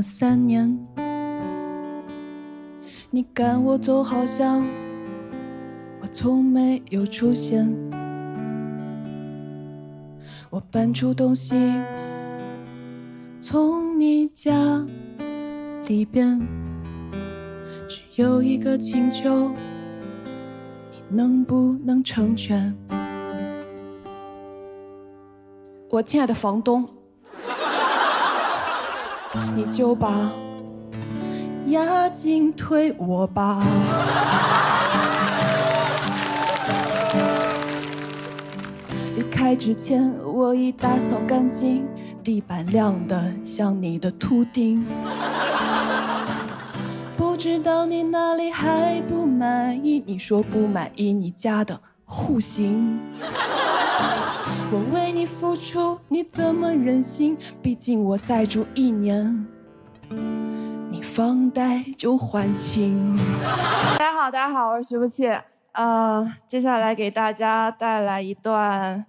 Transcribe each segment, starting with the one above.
3年，你赶我走，好像我从没有出现。我搬出东西，从你家里边，只有一个请求，你能不能成全？我亲爱的房东，你就把押金退我吧。离开之前，我已打扫干净，地板亮得像你的秃顶。不知道你哪里还不满意？你说不满意你家的户型。我为你付出，你怎么忍心？毕竟我再住1年，你房贷就还清。大家好，我是徐不弃。接下来给大家带来一段，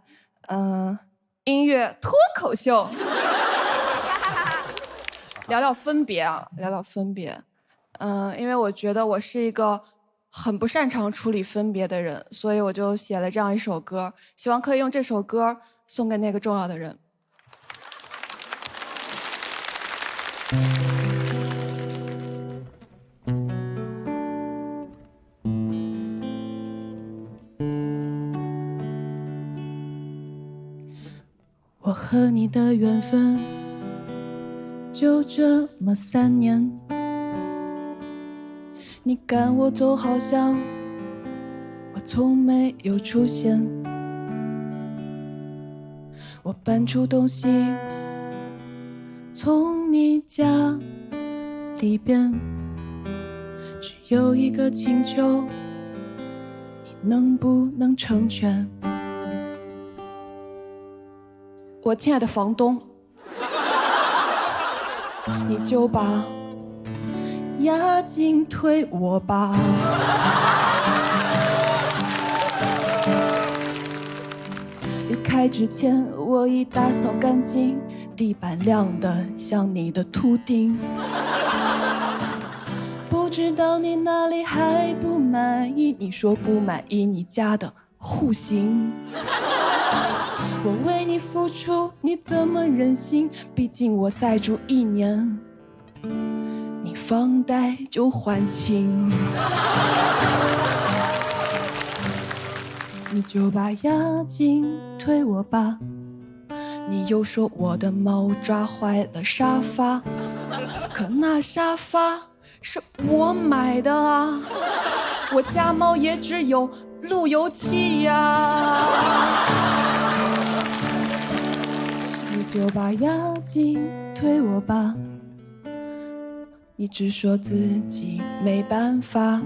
音乐脱口秀，聊聊分别啊，聊聊分别。因为我觉得我是一个很不擅长处理分别的人，所以我就写了这样一首歌，希望可以用这首歌送给那个重要的人。我和你的缘分就这么3年，你赶我走，好像我从没有出现。我搬出东西，从你家里边，只有一个请求，你能不能成全？我亲爱的房东，你就把押金退我吧。离开之前，我已打扫干净，地板亮得像你的秃顶。不知道你哪里还不满意？你说不满意你家的户型。我为你付出，你怎么忍心？毕竟我再住1年，你房贷就还清。你就把押金退我吧。你又说我的猫抓坏了沙发，可那沙发是我买的啊，我家猫也只有路由器呀。你就把押金退我吧，你只说自己没办法。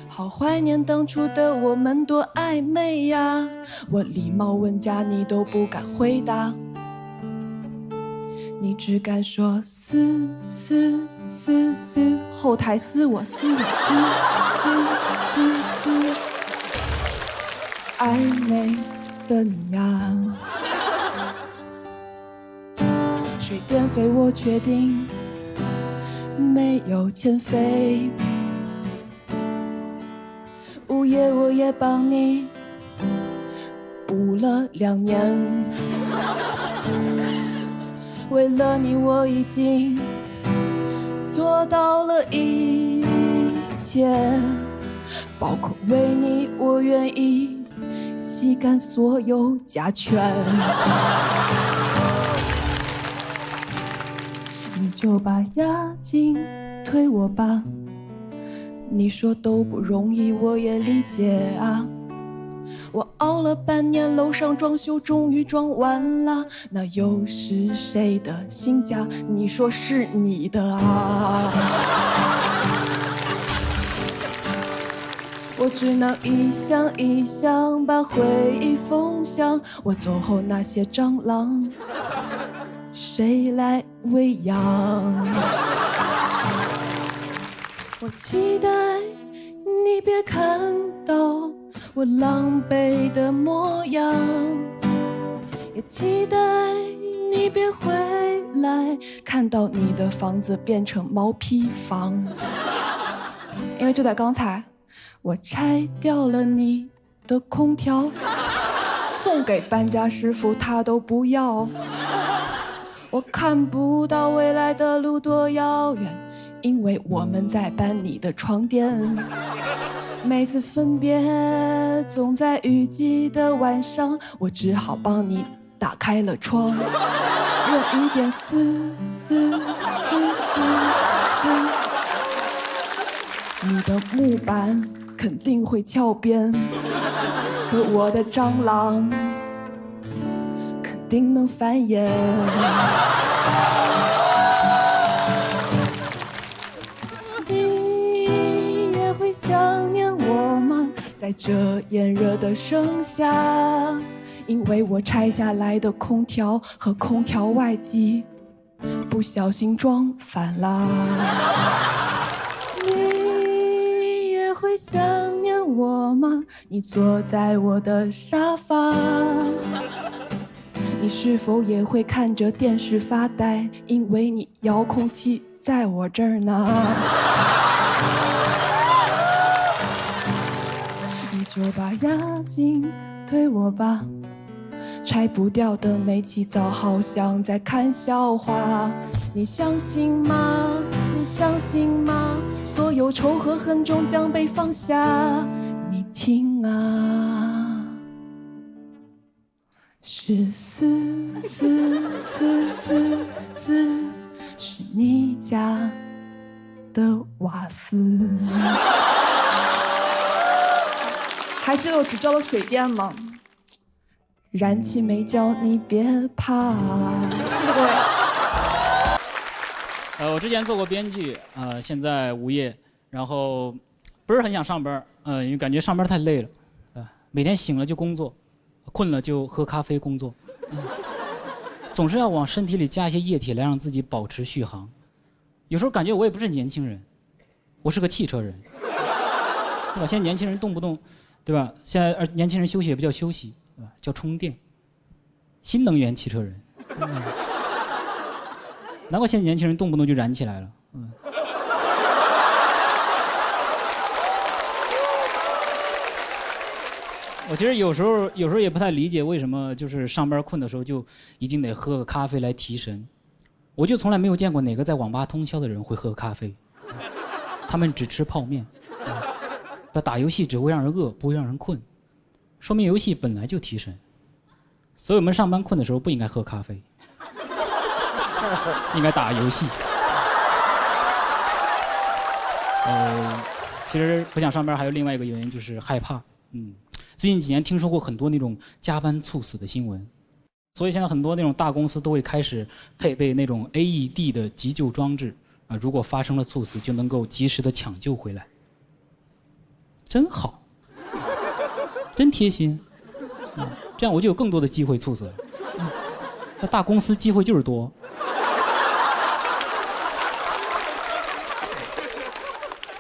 好怀念当初的我们多暧昧呀，我礼貌问价你都不敢回答，你只敢说撕撕撕撕，后台撕我撕我撕撕撕撕，暧昧的你呀。水电费我确定没有欠费，物业我也帮你补了2年，为了你我已经做到了一切，包括为你我愿意吸干所有甲醛。你就把押金退我吧，你说都不容易，我也理解啊。我熬了半年，楼上装修终于装完了，那又是谁的新家？你说是你的啊。我只能一箱一箱把回忆封箱，我走后那些蟑螂谁来喂养？我期待你别看到我狼狈的模样，也期待你别回来，看到你的房子变成毛坯房。因为就在刚才，我拆掉了你的空调，送给搬家师傅他都不要。我看不到未来的路多遥远，因为我们在搬你的床垫。每次分别总在雨季的晚上，我只好帮你打开了窗，用一点丝。你的木板肯定会翘边，可我的蟑螂肯定能繁衍。你也会想念我吗？在这炎热的盛夏，因为我拆下来的空调和空调外机不小心撞反啦。你也会想念我吗？你坐在我的沙发，你是否也会看着电视发呆？因为你遥控器在我这儿呢。你就把押金退我吧，拆不掉的煤气灶好像在看笑话。你相信吗？你相信吗？所有仇和恨终将被放下。你听啊，是是你家的瓦斯。还记得我只交了水电吗？燃气没交你别怕。谢谢各位。我之前做过编剧，现在无业，然后不是很想上班，因为感觉上班太累了，每天醒了就工作，困了就喝咖啡工作，总是要往身体里加一些液体来让自己保持续航。有时候感觉我也不是年轻人，我是个汽车人，对吧？现在年轻人动不动，对吧？现在年轻人休息也不叫休息，对吧？叫充电。新能源汽车人。难怪现在年轻人动不动就燃起来了。我其实有时候也不太理解为什么就是上班困的时候就一定得喝个咖啡来提神。我就从来没有见过哪个在网吧通宵的人会喝咖啡，他们只吃泡面。打游戏只会让人饿，不会让人困，说明游戏本来就提神。所以我们上班困的时候不应该喝咖啡。应该打游戏。其实不想上班还有另外一个原因就是害怕。最近几年听说过很多那种加班猝死的新闻，所以现在很多那种大公司都会开始配备那种 AED 的急救装置啊，如果发生了猝死就能够及时的抢救回来。真好，真贴心。这样我就有更多的机会猝死了。那大公司机会就是多。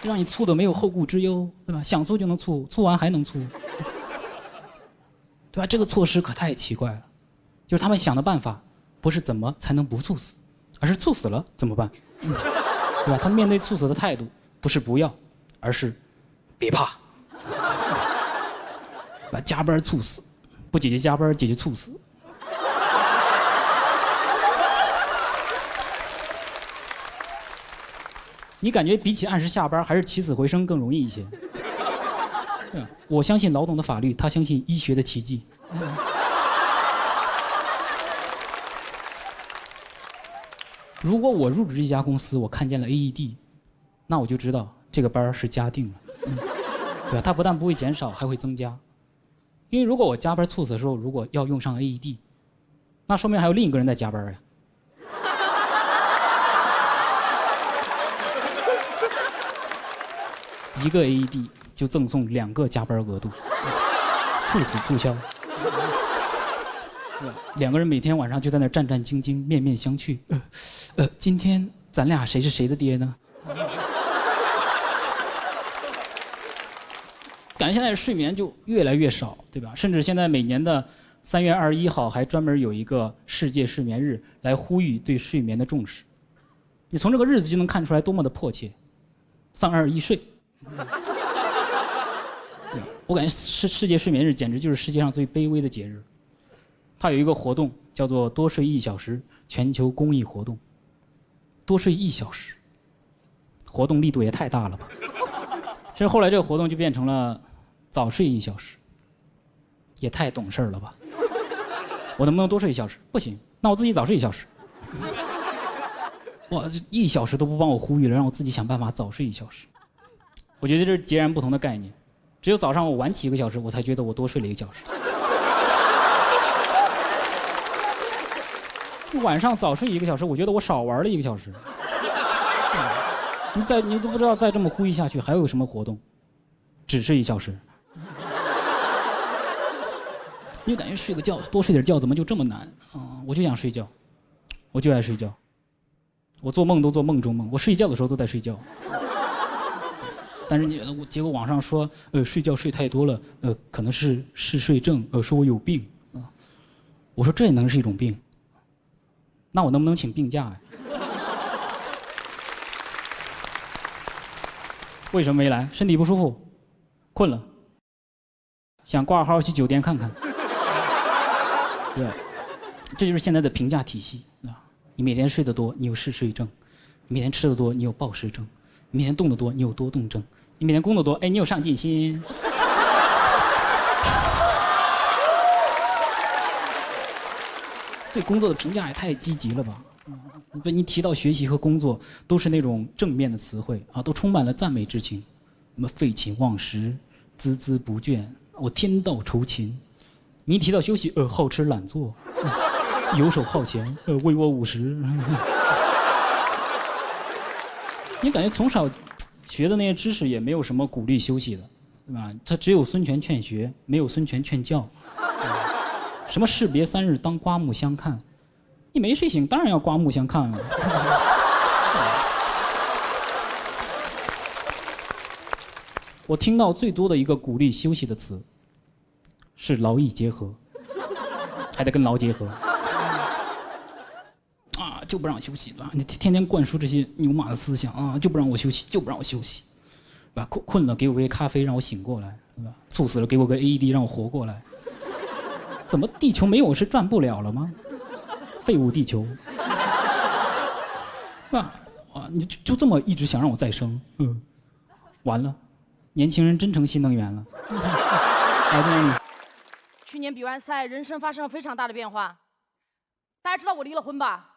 让你猝的没有后顾之忧，对吧？想猝就能猝，猝完还能猝，对吧？这个措施可太奇怪了，就是他们想的办法不是怎么才能不猝死，而是猝死了怎么办，对吧？他们面对猝死的态度不是不要，而是别怕，把加班猝死，不解决加班解决猝死。你感觉比起按时下班，还是起死回生更容易一些？我相信劳动的法律，他相信医学的奇迹。如果我入职一家公司，我看见了 AED， 那我就知道这个班是加定了，对吧？它不但不会减少，还会增加。因为如果我加班猝死的时候，如果要用上 AED， 那说明还有另一个人在加班呀。一个 AED 就赠送2个加班额度，猝死促销。2个人每天晚上就在那战战兢兢、面面相觑。今天咱俩谁是谁的爹呢？感觉现在睡眠就越来越少，对吧？甚至现在每年的3月21号还专门有一个世界睡眠日来呼吁对睡眠的重视。你从这个日子就能看出来多么的迫切。321睡。我感觉世界睡眠日简直就是世界上最卑微的节日。它有一个活动叫做多睡1小时全球公益活动。多睡1小时，活动力度也太大了吧。其实后来这个活动就变成了早睡1小时，也太懂事了吧。我能不能多睡1小时？不行，那我自己早睡1小时。哇，这1小时都不帮我呼吁了，让我自己想办法早睡1小时。我觉得这是截然不同的概念。只有早上我晚起1个小时，我才觉得我多睡了1个小时。晚上早睡1个小时，我觉得我少玩了1个小时。你都不知道再这么呼吁下去还有什么活动？只睡1小时。你就感觉睡个觉，多睡点觉怎么就这么难啊？我就想睡觉，我就爱睡觉。我做梦都做梦中梦，我睡觉的时候都在睡觉。但是结果网上说，睡觉睡太多了，可能是嗜睡症，说我有病啊。我说这也能是一种病？那我能不能请病假呀？为什么没来？身体不舒服，困了，想挂号去酒店看看。对，这就是现在的评价体系啊！你每天睡得多，你有嗜睡症；你每天吃得多，你有暴食症；你每天动得多，你有多动症；你每天工作多，哎，你有上进心。对工作的评价也太积极了吧？你提到学习和工作，都是那种正面的词汇啊，都充满了赞美之情，什么废寝忘食、孜孜不倦，我天道酬勤。你一提到休息，好吃懒做，游手好闲，为我50。你感觉从小学的那些知识也没有什么鼓励休息的，对吧？它只有孙权劝学，没有孙权劝教。什么士别3日，当刮目相看。你没睡醒，当然要刮目相看了。我听到最多的一个鼓励休息的词是劳逸结合，还得跟劳结合。啊，就不让我休息，对吧？你天天灌输这些牛马的思想啊，就不让我休息，就不让我休息，对吧？困了给我杯咖啡让我醒过来，对吧？猝死了给我个 AED 让我活过来。怎么地球没有是转不了了吗？废物地球。你就这么一直想让我再生，完了，年轻人真成新能源了。来自你。去年比完赛，人生发生了非常大的变化。大家知道我离了婚吧？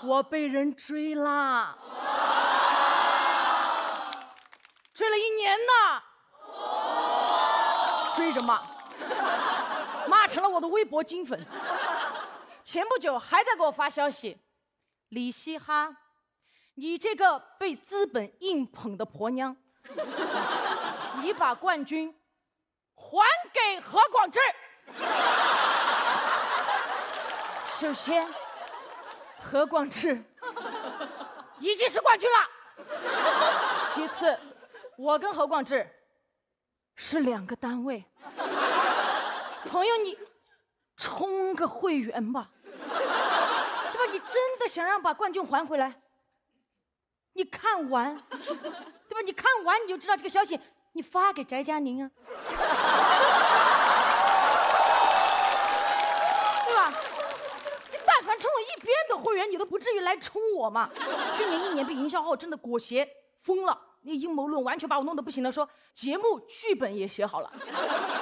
我被人追啦，追了1年呢，追着骂，骂成了我的微博金粉。前不久还在给我发消息，李希哈，你这个被资本硬捧的婆娘，你把冠军还给何广智。首先，何广智已经是冠军了。其次，我跟何广智是2个单位。朋友，你充个会员吧，对吧？你真的想让把冠军还回来？你看完，对吧？你看完你就知道这个消息，你发给翟佳宁啊，对吧？你但凡充我1边的会员，你都不至于来充我嘛。去年1年被营销号真的裹挟疯了，那阴谋论完全把我弄得不行了，说节目剧本也写好了，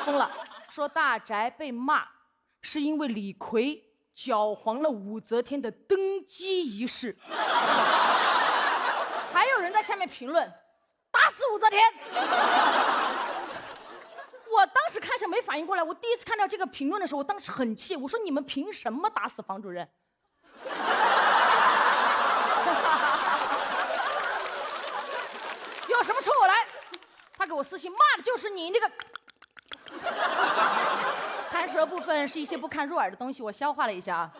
疯了，说大宅被骂是因为李逵搅黄了武则天的登基仪式。还有人在下面评论，打死武则天。我当时开始没反应过来，我第一次看到这个评论的时候，我当时很气，我说你们凭什么打死房主任？有什么冲我来？他给我私信骂的就是你那个。弹舌部分是一些不堪入耳的东西，我消化了一下啊，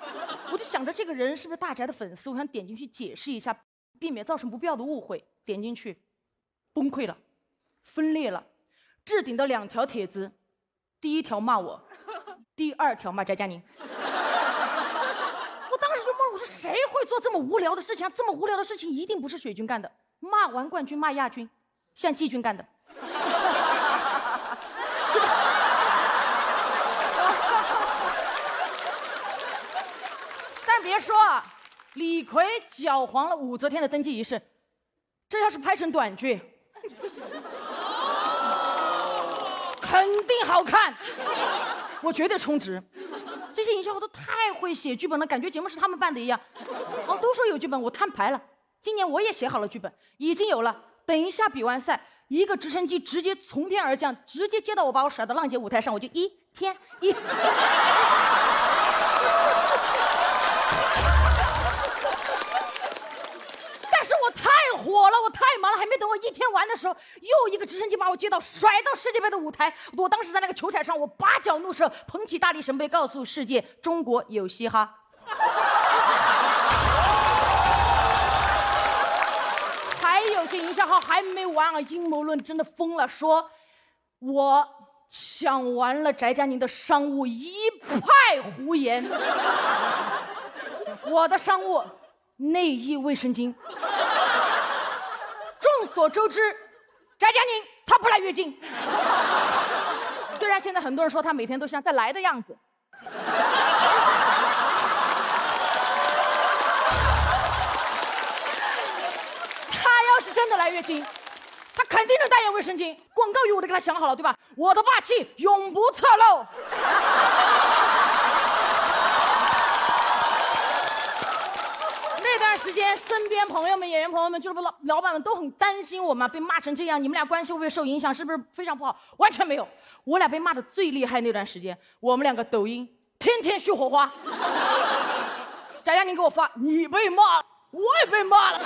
我就想着这个人是不是大宅的粉丝，我想点进去解释一下，避免造成不必要的误会。点进去，崩溃了，分裂了，置顶的2条帖子，第1条骂我第2条骂翟佳宁。我当时就懵了，我说谁会做这么无聊的事情啊？这么无聊的事情一定不是水军干的，骂完冠军骂亚军，像季军干的。是吧？但别说啊，李逵搅黄了武则天的登基仪式，这要是拍成短剧，肯定好看，我绝对充值。这些营销号都太会写剧本了，感觉节目是他们办的一样。好，都说有剧本，我摊牌了。今年我也写好了剧本，已经有了。等一下比完赛，一个直升机直接从天而降，直接接到我，把我甩到浪姐舞台上，我就一天。但是我太火了，我太忙了，还没等我一天完的时候，又一个直升机把我接到，甩到世界杯的舞台。我当时在那个球场上，我8脚怒射，捧起大力神杯，告诉世界中国有嘻哈。还有些营销号还没完啊，阴谋论真的疯了，说我抢完了翟佳宁的商务，一派胡言。我的商务内衣卫生巾。众所周知，翟佳宁她不来月经，虽然现在很多人说她每天都像在来的样子。她要是真的来月经，她肯定能代言卫生巾，广告语我都给她想好了，对吧？我的霸气永不侧漏。那段时间，身边朋友们、演员朋友们、俱乐部老板们都很担心我们被骂成这样，你们俩关系会不会受影响？是不是非常不好？完全没有，我俩被骂的最厉害那段时间，我们两个抖音天天续火花。翟佳宁给我发，你被骂了，我也被骂了。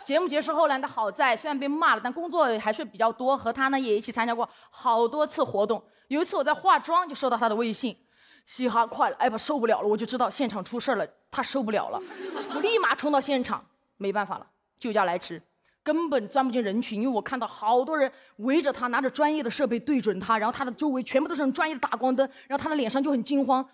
节目结束后呢，他好在虽然被骂了，但工作还是比较多，和他呢也一起参加过好多次活动。有一次我在化妆，就收到他的微信。嘻哈快了，哎吧受不了了，我就知道现场出事了，他受不了了，我立马冲到现场，没办法了，就叫来迟，根本钻不进人群，因为我看到好多人围着他，拿着专业的设备对准他，然后他的周围全部都是很专业的打光灯，然后他的脸上就很惊慌。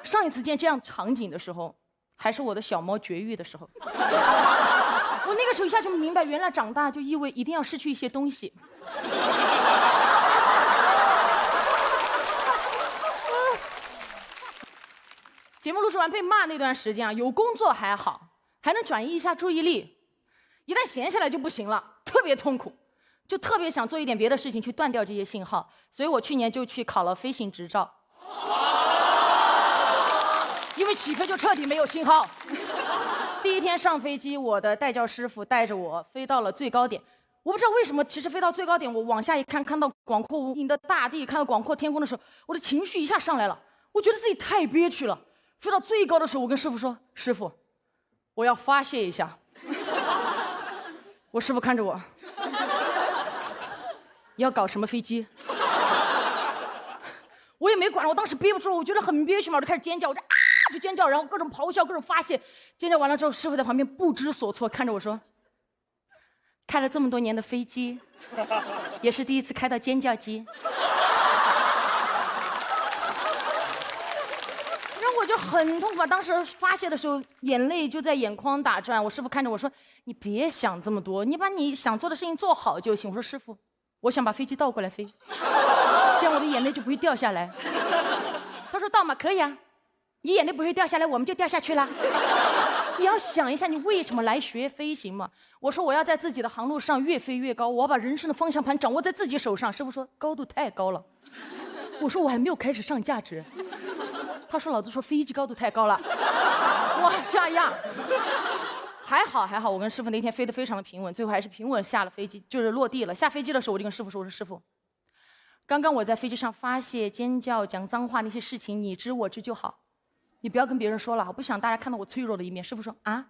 上一次见这样场景的时候，还是我的小猫绝育的时候，我那个时候一下就明白，原来长大就意味一定要失去一些东西。节目录制完被骂那段时间啊，有工作还好，还能转移一下注意力，一旦闲下来就不行了，特别痛苦，就特别想做一点别的事情去断掉这些信号，所以我去年就去考了飞行执照，因为起飞就彻底没有信号。第一天上飞机，我的带教师傅带着我飞到了最高点，我不知道为什么，其实飞到最高点，我往下一看，看到广阔无垠的大地，看到广阔天空的时候，我的情绪一下上来了，我觉得自己太憋屈了。飞到最高的时候，我跟师傅说：“师傅，我要发泄一下。”我师傅看着我，你要搞什么飞机？我也没管了，我当时憋不住，我觉得很憋屈嘛，我就开始尖叫，我就尖叫，然后各种咆哮，各种发泄。尖叫完了之后，师傅在旁边不知所措，看着我说：“开了这么多年的飞机，也是第一次开到尖叫机。”我就很痛苦，当时发泄的时候，眼泪就在眼眶打转。我师傅看着我说：“你别想这么多，你把你想做的事情做好就行。”我说：“师傅，我想把飞机倒过来飞，这样我的眼泪就不会掉下来。”他说：“倒嘛，可以啊，你眼泪不会掉下来，我们就掉下去了。你要想一下，你为什么来学飞行嘛？”我说：“我要在自己的航路上越飞越高，我要把人生的方向盘掌握在自己手上。”师傅说：“高度太高了。”我说：“我还没有开始上价值。”他说：“老子说飞机高度太高了，往下压。”还好，我跟师傅那天飞得非常的平稳，最后还是平稳下了飞机，就是落地了。下飞机的时候，我就跟师傅说：“我说师傅，刚刚我在飞机上发泄、尖叫、讲脏话那些事情，你知我知就好，你不要跟别人说了，我不想大家看到我脆弱的一面。”师傅说：“啊，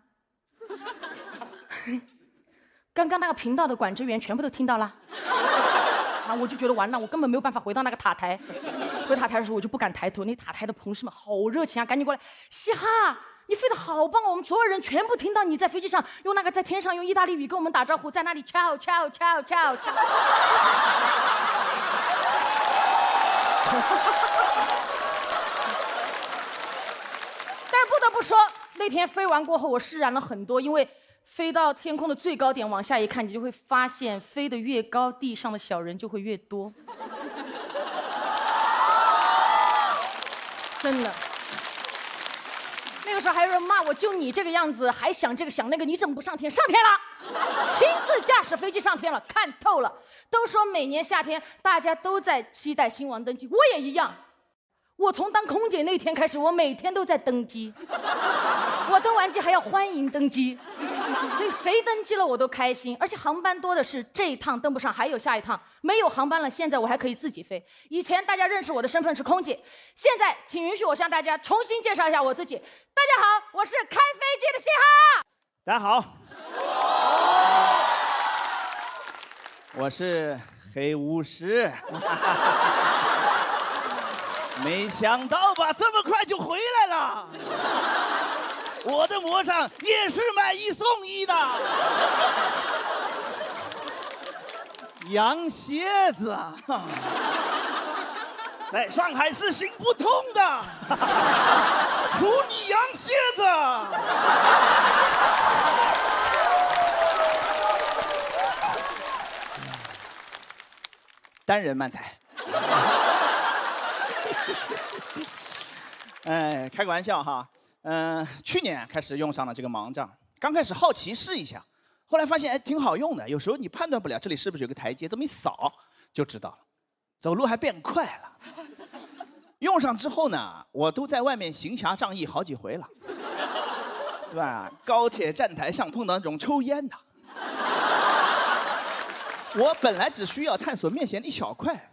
刚刚那个频道的管制员全部都听到了。”啊，我就觉得完了，我根本没有办法回到那个塔台。回塔台的时候，我就不敢抬头，那塔台的同事们好热情啊，赶紧过来，嘻哈，你飞得好棒，我们所有人全部听到你在飞机上用那个在天上用意大利语跟我们打招呼，在那里 ciao ciao ciao ciao ciao。但是不得不说，那天飞完过后，我释然了很多，因为飞到天空的最高点，往下一看，你就会发现，飞得越高，地上的小人就会越多。真的。那个时候还有人骂我，就你这个样子，还想这个想那个，你怎么不上天？上天了，亲自驾驶飞机上天了，看透了。都说每年夏天大家都在期待新王登基，我也一样。我从当空姐那天开始，我每天都在登机。我登完机还要欢迎登机，所以谁登机了我都开心。而且航班多的是，这一趟登不上还有下一趟，没有航班了，现在我还可以自己飞。以前大家认识我的身份是空姐，现在请允许我向大家重新介绍一下我自己。大家好，我是开飞机的嘻哈。大家好，我是黑巫师。没想到吧，这么快就回来了。我的魔杖也是买1送1的。羊蝎子，在上海市行不通的。处你羊蝎子。单人漫才。开个玩笑哈，去年开始用上了这个盲杖，刚开始好奇试一下，后来发现挺好用的。有时候你判断不了这里是不是有个台阶，这么一扫就知道了，走路还变快了。用上之后呢，我都在外面行侠仗义好几回了，对吧？高铁站台上碰到那种抽烟的，我本来只需要探索面前的一小块，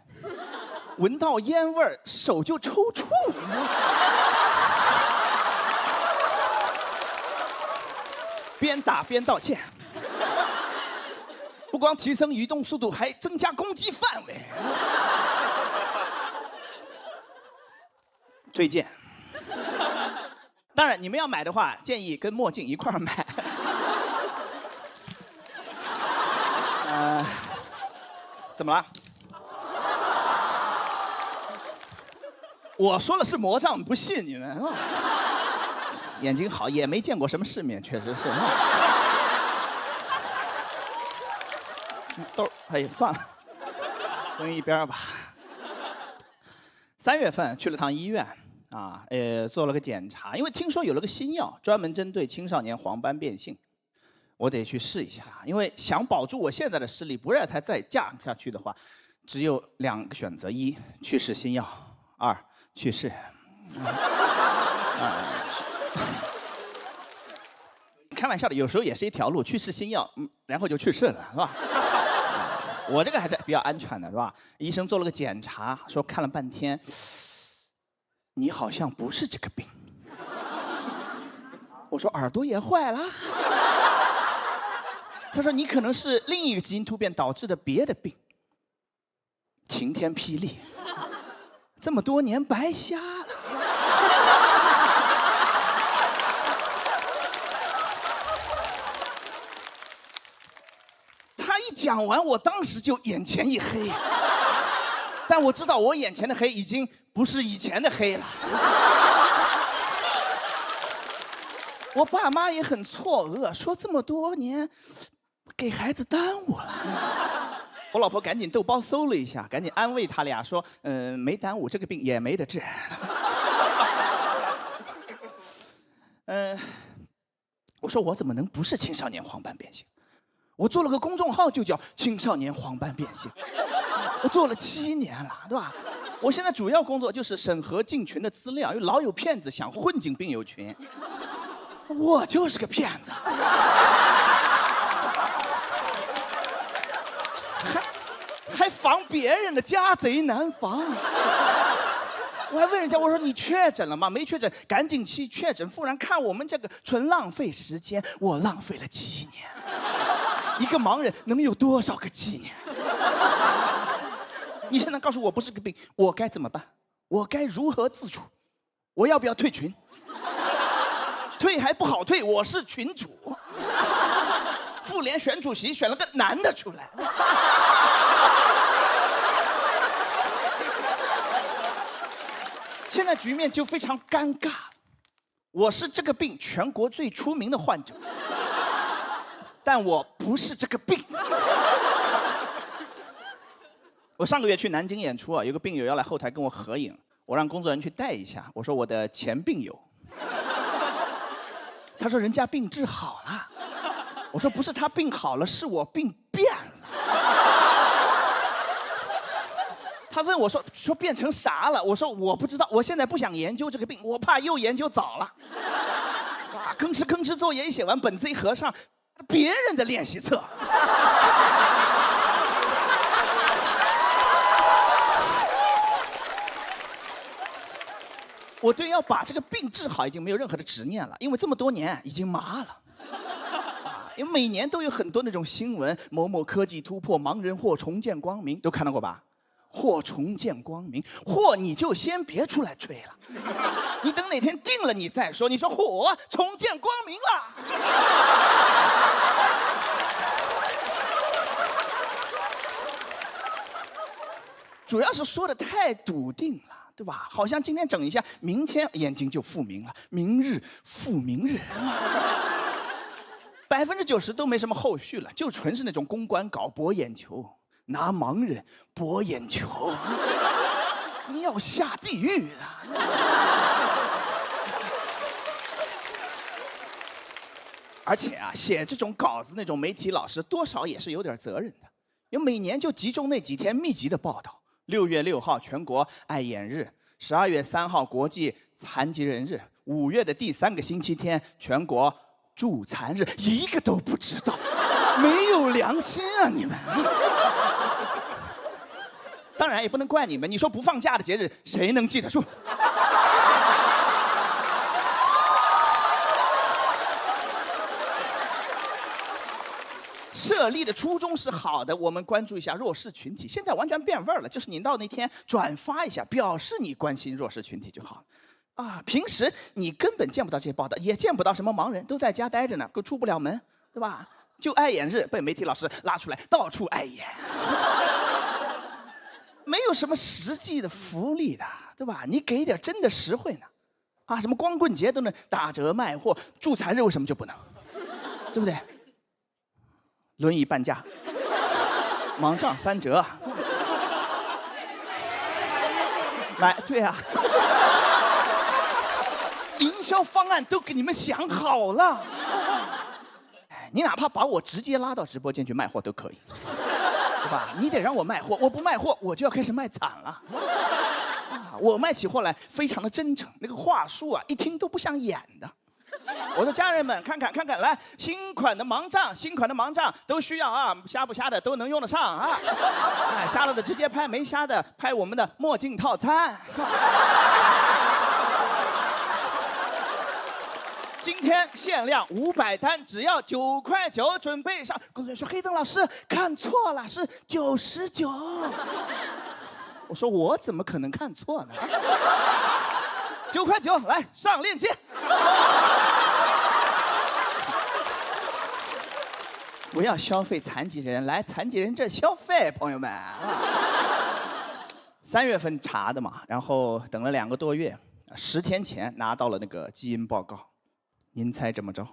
闻到烟味儿手就抽搐。边打边道歉，不光提升移动速度，还增加攻击范围。推荐。当然，你们要买的话，建议跟墨镜一块儿买。怎么了？我说的是魔杖，不信你们。眼睛好，也没见过什么世面，确实是。都，哎，算了，扔一边吧。3月份去了趟医院，做了个检查，因为听说有了个新药，专门针对青少年黄斑变性，我得去试一下。因为想保住我现在的视力，不让它再降下去的话，只有2个选择：一，去试新药；二，去世。开玩笑的，有时候也是一条路，去试新药，然后就去世了，是吧？我这个还是比较安全的，是吧？医生做了个检查，说看了半天，你好像不是这个病。我说耳朵也坏了。他说你可能是另一个基因突变导致的别的病。晴天霹雳，这么多年白瞎了。他一讲完，我当时就眼前一黑，但我知道我眼前的黑已经不是以前的黑了。我爸妈也很错愕，说这么多年给孩子耽误了。我老婆赶紧豆包搜了一下，赶紧安慰他俩说：“没耽误，这个病也没得治。”我说我怎么能不是青少年黄斑变性？我做了个公众号就叫青少年黄斑变性，我做了7年了，对吧？我现在主要工作就是审核进群的资料，因为老有骗子想混进病友群，我就是个骗子。还防别人的，家贼难防。我还问人家，我说你确诊了吗？没确诊，赶紧去确诊，不然看我们这个纯浪费时间。我浪费了7年，一个盲人能有多少个7年？你现在告诉我不是个病，我该怎么办？我该如何自处？我要不要退群？退还不好退，我是群主。妇联选主席选了个男的出来。现在局面就非常尴尬。我是这个病全国最出名的患者，但我不是这个病。我上个月去南京演出啊，有个病友要来后台跟我合影，我让工作人员去带一下，我说我的前病友。他说人家病治好了，我说不是他病好了，是我病变了。他问我说变成啥了？我说我不知道，我现在不想研究这个病，我怕又研究早了。哇，吭哧吭哧作业一写完，本子一合上，别人的练习册。我对要把这个病治好已经没有任何的执念了，因为这么多年已经麻了。因为每年都有很多那种新闻，某某科技突破，盲人或重见光明，都看到过吧？或重见光明，或你就先别出来吹了，你等哪天定了你再说。你说嚯，重见光明了。主要是说的太笃定了，对吧？好像今天整一下，明天眼睛就复明了，明日复明日。90%都没什么后续了，就纯是那种公关稿博眼球，拿盲人博眼球，你要下地狱啊！而且啊，写这种稿子那种媒体老师多少也是有点责任的，因为每年就集中那几天密集的报道。6月6号全国爱眼日，12月3号国际残疾人日，5月的第3个星期天全国助残日，一个都不知道，没有良心啊你们！当然也不能怪你们，你说不放假的节日谁能记得住？设立的初衷是好的，我们关注一下弱势群体。现在完全变味儿了，就是你到那天转发一下，表示你关心弱势群体就好了。啊，平时你根本见不到这些报道，也见不到什么盲人都在家待着呢，都出不了门，对吧？就爱眼日被媒体老师拉出来，到处爱眼，没有什么实际的福利的，对吧？你给点真的实惠呢？啊，什么光棍节都能打折卖货，助残日为什么就不能？对不对？轮椅半价，盲杖3折，买对啊。营销方案都给你们想好了，你哪怕把我直接拉到直播间去卖货都可以，对吧？你得让我卖货，我不卖货我就要开始卖惨了。我卖起货来非常的真诚，那个话术啊，一听都不像演的。我的家人们，看看，来，新款的盲杖都需要啊，瞎不瞎的都能用得上啊。瞎了的直接拍，没瞎的拍我们的墨镜套餐。今天限量500单，只要9块9，准备上。工作人员说：“黑灯老师看错了，是99。”我说：“我怎么可能看错呢？9块9，来上链接。”不要消费残疾人，来残疾人这消费，朋友们。3月份查的嘛，然后等了2个多月，10天前拿到了那个基因报告。您猜怎么着？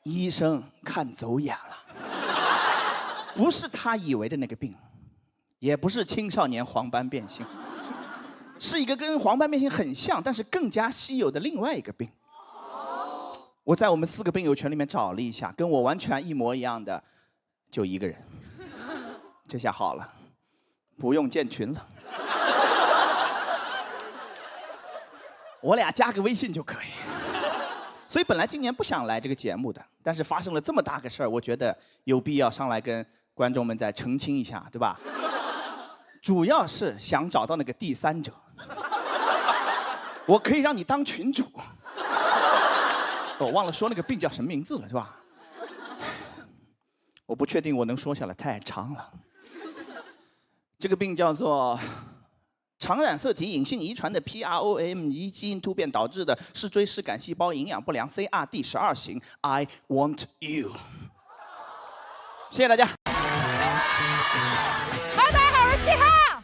医生看走眼了，不是他以为的那个病，也不是青少年黄斑变性，是一个跟黄斑变性很像，但是更加稀有的另外一个病。我在我们4个病友群里面找了一下，跟我完全一模一样的，就1个人。这下好了，不用建群了，我俩加个微信就可以。所以本来今年不想来这个节目的，但是发生了这么大个事儿，我觉得有必要上来跟观众们再澄清一下，对吧？主要是想找到那个第3者，我可以让你当群主。我忘了说那个病叫什么名字了，是吧？我不确定我能说下来，太长了。这个病叫做常染色体隐性遗传的 PROME 基因突变导致的视锥视杆细胞营养不良 CRD12型 I want you。谢谢大家。大家好，我是嘻哈。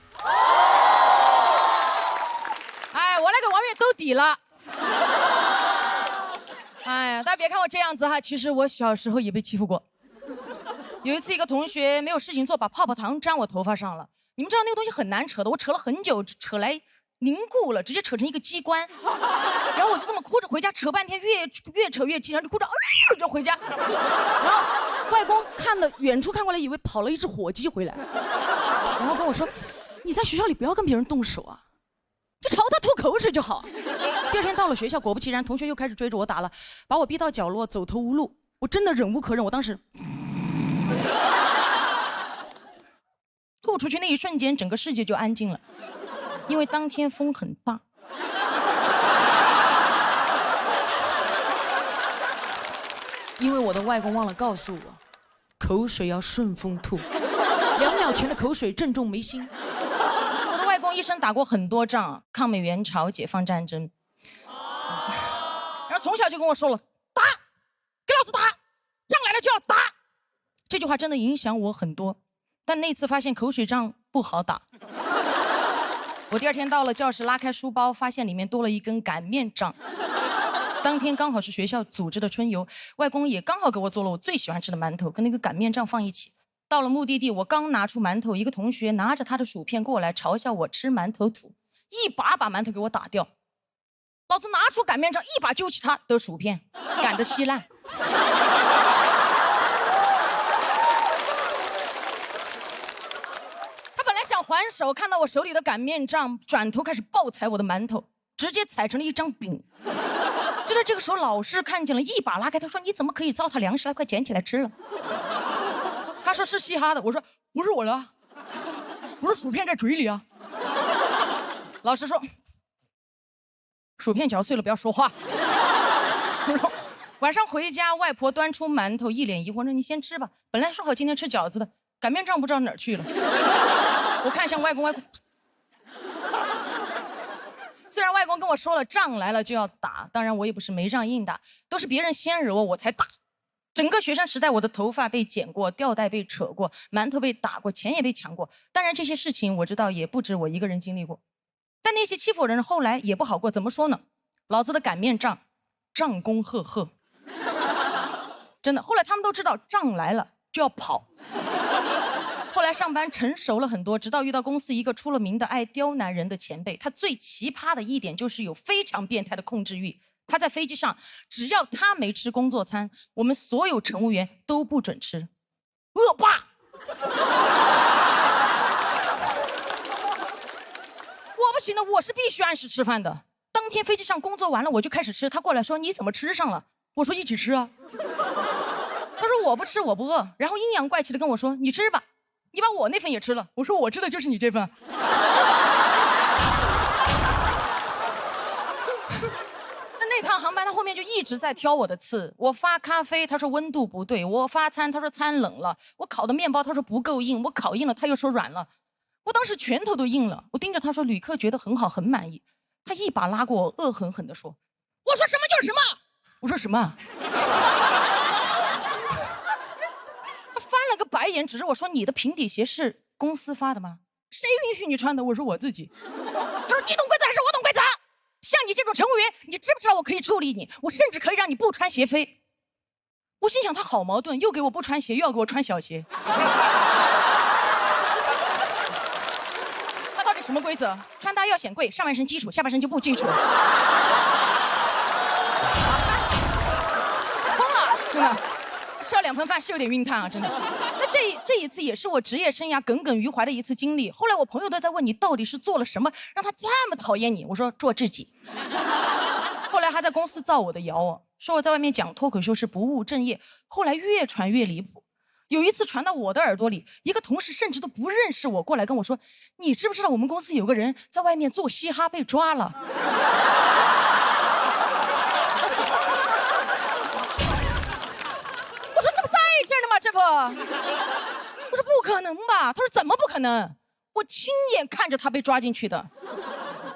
兜底了。哎呀，大家别看我这样子哈，其实我小时候也被欺负过。有一次，一个同学没有事情做，把泡泡糖粘我头发上了。你们知道那个东西很难扯的，我扯了很久，扯来凝固了，直接扯成一个机关。然后我就这么哭着回家，扯半天，越扯越急，然后就哭着，就回家。然后外公远处看过来，以为跑了一只火鸡回来，然后跟我说：“你在学校里不要跟别人动手啊，就朝他吐口水就好。”第二天到了学校，果不其然，同学又开始追着我打了，把我逼到角落，走投无路。我真的忍无可忍，我当时吐出去那一瞬间，整个世界就安静了，因为当天风很大。因为我的外公忘了告诉我，口水要顺风吐，2秒前的口水正中眉心。我的外公一生打过很多仗，抗美援朝、解放战争，然后从小就跟我说了，打，给老子打，仗来了就要打。这句话真的影响我很多，但那次发现口水仗不好打。我第二天到了教室，拉开书包，发现里面多了一根擀面杖。当天刚好是学校组织的春游，外公也刚好给我做了我最喜欢吃的馒头，跟那个擀面杖放一起。到了目的地，我刚拿出馒头，一个同学拿着他的薯片过来嘲笑我吃馒头土，一把把馒头给我打掉。老子拿出擀面杖，一把揪起他的薯片，擀得稀烂。他本来想还手，看到我手里的擀面杖，转头开始暴踩我的馒头，直接踩成了一张饼。就在这个时候，老师看见了，一把拉开，他说：“你怎么可以糟蹋粮食了？快捡起来吃了。”他说是嘻哈的，我说不是我的，我说薯片在嘴里啊。老师说薯片嚼碎了不要说话。晚上回家，外婆端出馒头，一脸疑惑说：“你先吃吧，本来说好今天吃饺子的，擀面杖不知道哪儿去了。”我看向外公，外公。虽然外公跟我说了仗来了就要打，当然我也不是没仗硬打，都是别人先惹我才打。整个学生时代，我的头发被剪过，吊带被扯过，馒头被打过，钱也被抢过。当然这些事情我知道也不止我一个人经历过，但那些欺负我的人后来也不好过。怎么说呢？老子的擀面杖，仗功赫赫，真的。后来他们都知道仗来了就要跑。后来上班成熟了很多，直到遇到公司一个出了名的爱刁难人的前辈。他最奇葩的一点就是有非常变态的控制欲。他在飞机上，只要他没吃工作餐，我们所有乘务员都不准吃。恶霸！我不行的，我是必须按时吃饭的。当天飞机上工作完了，我就开始吃。他过来说：“你怎么吃上了？”我说：“一起吃啊。”他说：“我不吃，我不饿。”然后阴阳怪气的跟我说：“你吃吧。”你把我那份也吃了，我说我吃的就是你这份。那趟航班他后面就一直在挑我的刺。我发咖啡，他说温度不对；我发餐，他说餐冷了；我烤的面包，他说不够硬；我烤硬了，他又说软了。我当时拳头都硬了，我盯着他说旅客觉得很好，很满意。他一把拉过我，恶狠狠地说：“我说什么就是什么。”我说什么？他翻了个白眼，指着我说：“你的平底鞋是公司发的吗？谁允许你穿的？”我说：“我自己。”他说：“你懂规则还是我懂规则？像你这种乘务员，你知不知道我可以处理你？我甚至可以让你不穿鞋飞。”我心想他好矛盾，又给我不穿鞋，又要给我穿小鞋。那到底什么规则？穿搭要显贵，上半身基础，下半身就不基础。疯了，真的。吃了2份饭是有点晕碳啊，真的。那这一次也是我职业生涯耿耿于怀的一次经历。后来我朋友都在问你到底是做了什么让他这么讨厌你，我说做自己。后来还在公司造我的谣，说我在外面讲脱口秀是不务正业。后来越传越离谱，有一次传到我的耳朵里，一个同事甚至都不认识我，过来跟我说：“你知不知道我们公司有个人在外面做嘻哈被抓了？”我说这不在这儿呢吗？这不，我说不可能吧？他说怎么不可能？我亲眼看着他被抓进去的，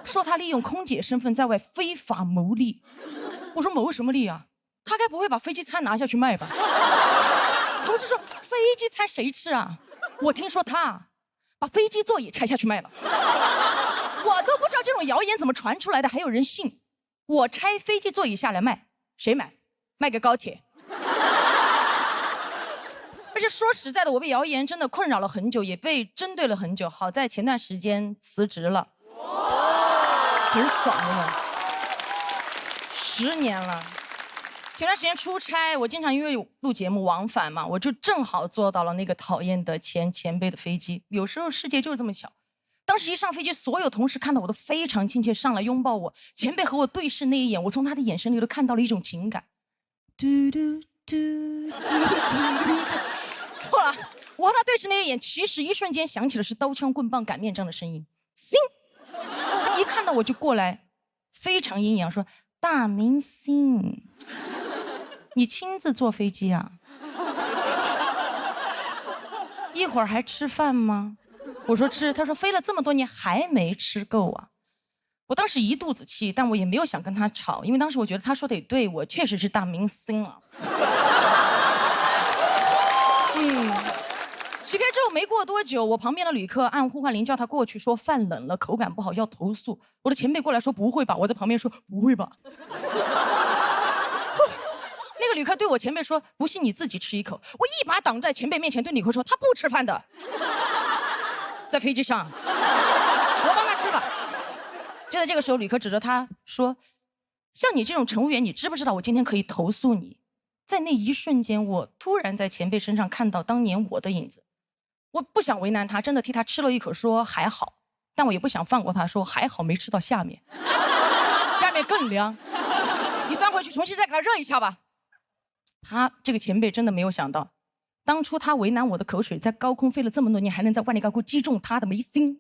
说他利用空姐身份在外非法牟利。我说牟什么利啊？他该不会把飞机餐拿下去卖吧？同事说飞机餐谁吃啊？我听说他把飞机座椅拆下去卖了。我都不知道这种谣言怎么传出来的，还有人信？我拆飞机座椅下来卖，谁买？卖给高铁。而且说实在的，我被谣言真的困扰了很久，也被针对了很久。好在前段时间辞职了，很爽的。10年了。前段时间出差，我经常因为录节目往返嘛，我就正好坐到了那个讨厌的前辈的飞机。有时候世界就是这么巧。当时一上飞机，所有同事看到我都非常亲切，上来拥抱我。前辈和我对视那一眼，我从他的眼神里都看到了一种情感。嘟嘟嘟嘟嘟。错了，我和他对视那一眼，其实一瞬间想起的是刀枪棍棒擀面杖的声音。星，他一看到我就过来，非常阴阳说：“大明星，你亲自坐飞机啊？一会儿还吃饭吗？”我说吃，他说飞了这么多年还没吃够啊。我当时一肚子气，但我也没有想跟他吵，因为当时我觉得他说的也对，我确实是大明星啊。起飞之后没过多久，我旁边的旅客按呼唤铃叫他过去，说饭冷了，口感不好要投诉。我的前辈过来说不会吧，我在旁边说不会吧。那个旅客对我前辈说：“不信你自己吃一口。”我一把挡在前辈面前，对旅客说：“他不吃饭的，在飞机上，我帮他吃吧。”就在这个时候，旅客指着他说：“像你这种乘务员，你知不知道我今天可以投诉你？”在那一瞬间，我突然在前辈身上看到当年我的影子。我不想为难他，真的替他吃了一口，说还好，但我也不想放过他，说还好没吃到下面，下面更凉，你端回去重新再给他热一下吧。他这个前辈真的没有想到，当初他为难我的口水，在高空飞了这么多年，还能在万里高空击中他的眉心。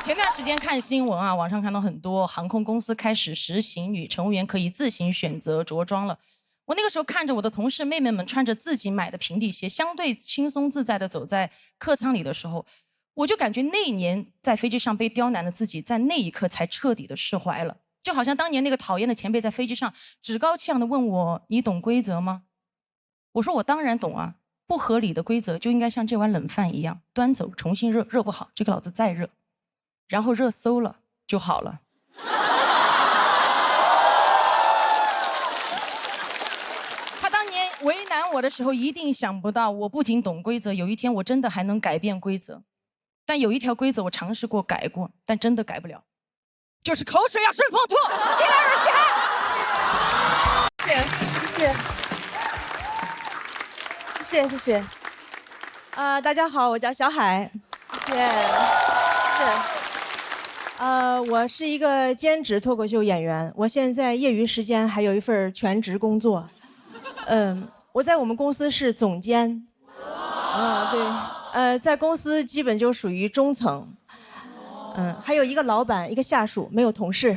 前段时间看新闻啊，网上看到很多航空公司开始实行女乘务员可以自行选择着装了。我那个时候看着我的同事妹妹们穿着自己买的平底鞋，相对轻松自在的走在客舱里的时候，我就感觉那一年在飞机上被刁难的自己，在那一刻才彻底的释怀了。就好像当年那个讨厌的前辈在飞机上趾高气扬的问我：“你懂规则吗？”我说：“我当然懂啊，不合理的规则就应该像这碗冷饭一样，端走重新热，热不好这个老子再热，然后热馊了就好了。”为难我的时候，一定想不到我不仅懂规则，有一天我真的还能改变规则。但有一条规则我尝试过改过，但真的改不了，就是口水要顺风吐。进来人谢谢，谢谢，谢谢。大家好，我叫小海，谢谢。我是一个兼职脱口秀演员，我现在业余时间还有一份全职工作。我在我们公司是总监，对，在公司基本就属于中层，还有一个老板，一个下属，没有同事。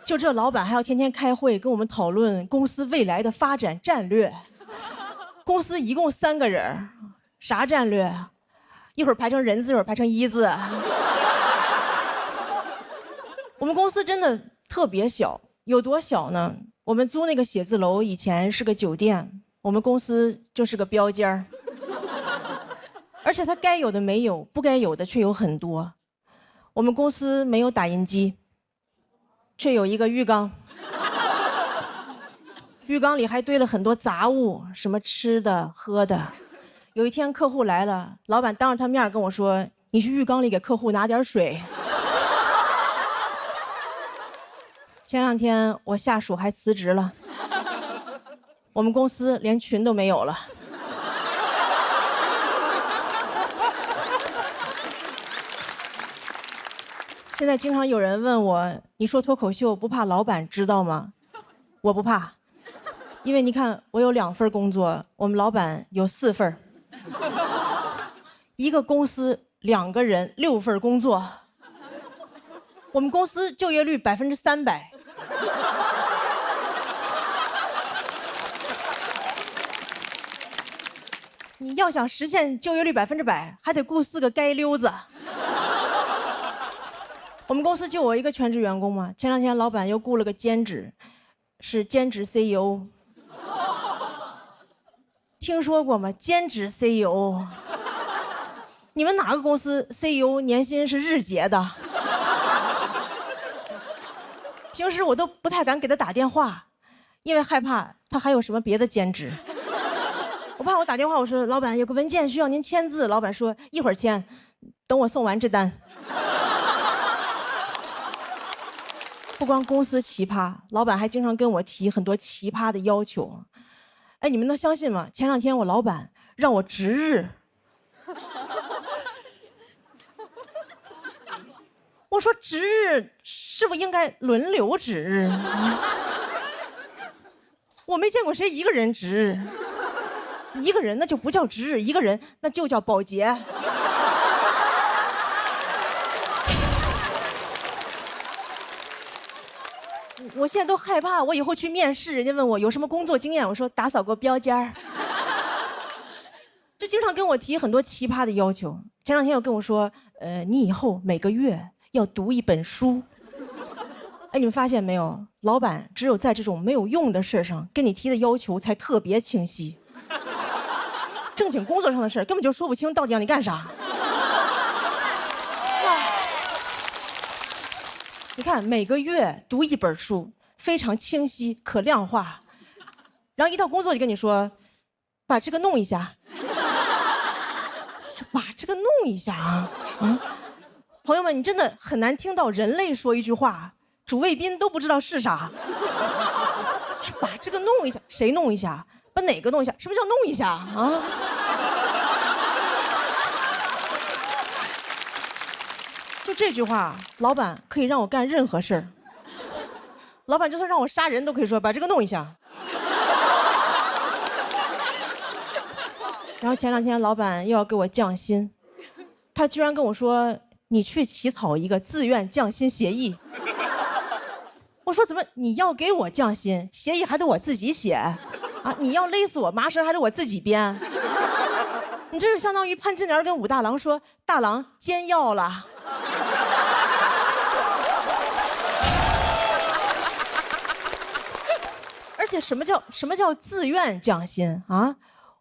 就这老板还要天天开会跟我们讨论公司未来的发展战略。公司一共3个人，啥战略？一会儿排成人字，一会儿排成一字。我们公司真的特别小，有多小呢？我们租那个写字楼以前是个酒店，我们公司就是个标间儿，而且它该有的没有，不该有的却有很多。我们公司没有打印机，却有一个浴缸，浴缸里还堆了很多杂物，什么吃的喝的。有一天客户来了，老板当着他面跟我说：“你去浴缸里给客户拿点水。”前2天我下属还辞职了，我们公司连群都没有了。现在经常有人问我：“你说脱口秀不怕老板知道吗？”我不怕，因为你看我有2份工作，我们老板有4份，一个公司2个人6份工作，我们公司就业率300%。你要想实现就业率100%，还得雇4个街溜子。我们公司就我一个全职员工嘛，前2天老板又雇了个兼职，是兼职 CEO。听说过吗？兼职 CEO，你们哪个公司 CEO 年薪是日结的？平时我都不太敢给他打电话，因为害怕他还有什么别的兼职。我怕我打电话，我说老板有个文件需要您签字，老板说一会儿签，等我送完这单。不光公司奇葩，老板还经常跟我提很多奇葩的要求。哎，你们能相信吗？前2天我老板让我值日。我说值日是不是应该轮流值日？我没见过谁一个人值日，一个人那就不叫值日，一个人那就叫保洁。我现在都害怕，我以后去面试，人家问我有什么工作经验，我说打扫过标间儿。就经常跟我提很多奇葩的要求。前2天又跟我说，你以后每个月要读一本书。哎，你们发现没有？老板只有在这种没有用的事上跟你提的要求才特别清晰，正经工作上的事根本就说不清到底让你干啥。你看，每个月读一本书，非常清晰可量化，然后一到工作就跟你说，把这个弄一下，把这个弄一下啊，朋友们，你真的很难听到人类说一句话，主谓宾都不知道是啥。把这个弄一下，谁弄一下？把哪个弄一下？什么叫弄一下啊？就这句话，老板可以让我干任何事儿。老板就算让我杀人都可以说把这个弄一下。然后前2天老板又要给我降薪，他居然跟我说你去起草一个自愿降薪协议。我说怎么你要给我降薪，协议还得我自己写啊？你要勒死我麻绳还得我自己编？你这是相当于潘金莲跟武大郎说大郎煎药了。而且什么叫自愿降薪啊？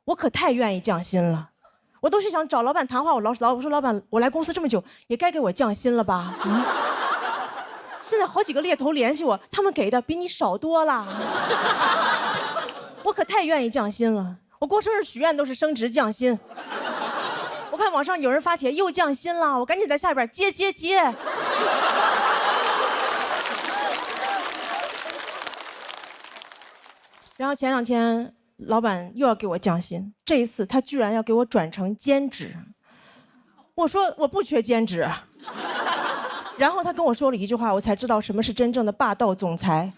我可太愿意降薪了，我都是想找老板谈话。我说老板，我来公司这么久，也该给我降薪了吧？现在好几个猎头联系我，他们给的比你少多了。我可太愿意降薪了，我过生日许愿都是升职降薪。我看网上有人发帖又降薪了，我赶紧在下边接。然后前2天老板又要给我降薪，这一次他居然要给我转成兼职。我说我不缺兼职。然后他跟我说了一句话，我才知道什么是真正的霸道总裁。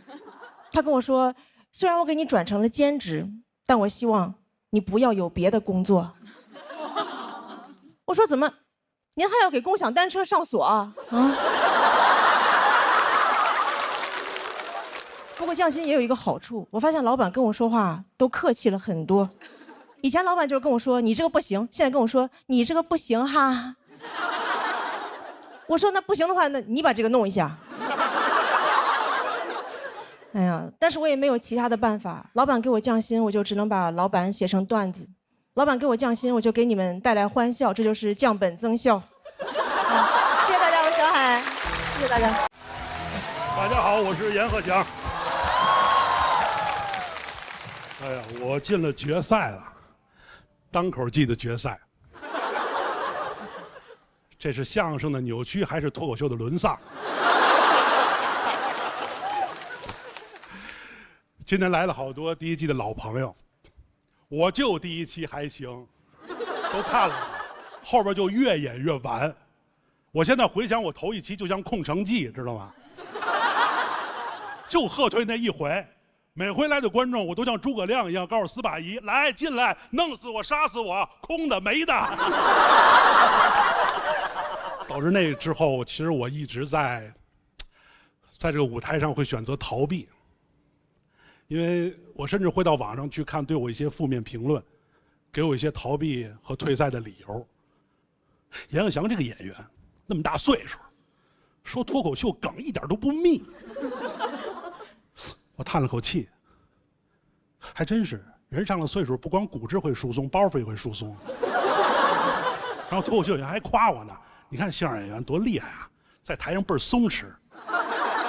他跟我说，虽然我给你转成了兼职，但我希望你不要有别的工作。我说怎么，您还要给共享单车上锁啊？不过降薪也有一个好处，我发现老板跟我说话都客气了很多。以前老板就是跟我说你这个不行，现在跟我说你这个不行哈。我说那不行的话，那你把这个弄一下。哎呀，但是我也没有其他的办法。老板给我降薪，我就只能把老板写成段子；老板给我降薪，我就给你们带来欢笑，这就是降本增效。谢谢大家，我是小海，谢谢大家。大家好，我是阎鹤祥。哎呀，我进了决赛了，单口季的决赛。这是相声的扭曲还是脱口秀的沦丧？今天来了好多第1季的老朋友，我就第1期还行，都看了，后边就越演越完。我现在回想我头1期就像空城计，知道吗？就喝退那一回，每回来的观众我都像诸葛亮一样告诉司马懿来进来，弄死我杀死我，空的没的。导致那之后，其实我一直在这个舞台上会选择逃避，因为我甚至会到网上去看对我一些负面评论，给我一些逃避和退赛的理由。阎鹤祥这个演员那么大岁数，说脱口秀梗一点都不密。我叹了口气，还真是人上了岁数，不光骨质会疏松，包袱也会疏松。然后脱口秀演员还夸我呢，你看相声演员多厉害啊，在台上倍儿松弛，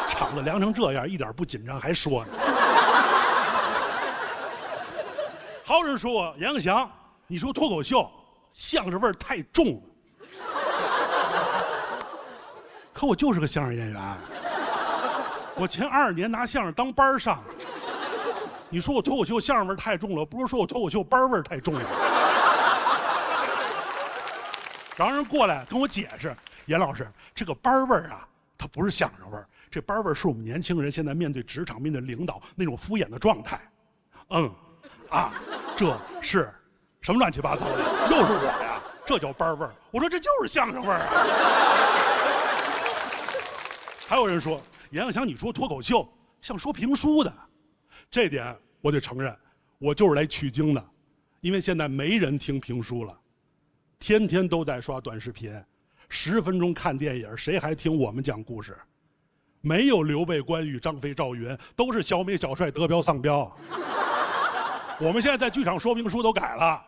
场子凉成这样一点不紧张还说呢。还有人说我阎鹤祥，你说脱口秀相声味儿太重了，可我就是个相声演员，我前20年拿相声当班上。你说我脱口秀相声味儿太重了，不如说我脱口秀班味儿太重了。然后人过来跟我解释，严老师，这个班味儿啊，它不是相声味儿，这班味儿是我们年轻人现在面对职场、面对领导那种敷衍的状态。这是什么乱七八糟的？又是我呀，这叫班味儿。我说这就是相声味儿啊。还有人说，阎鹤祥，你说脱口秀像说评书的，这点我得承认，我就是来取经的，因为现在没人听评书了。天天都在刷短视频，10分钟看电影，谁还听我们讲故事？没有刘备、关羽、张飞、赵云，都是小美、小帅得标丧标。我们现在在剧场说评书都改了，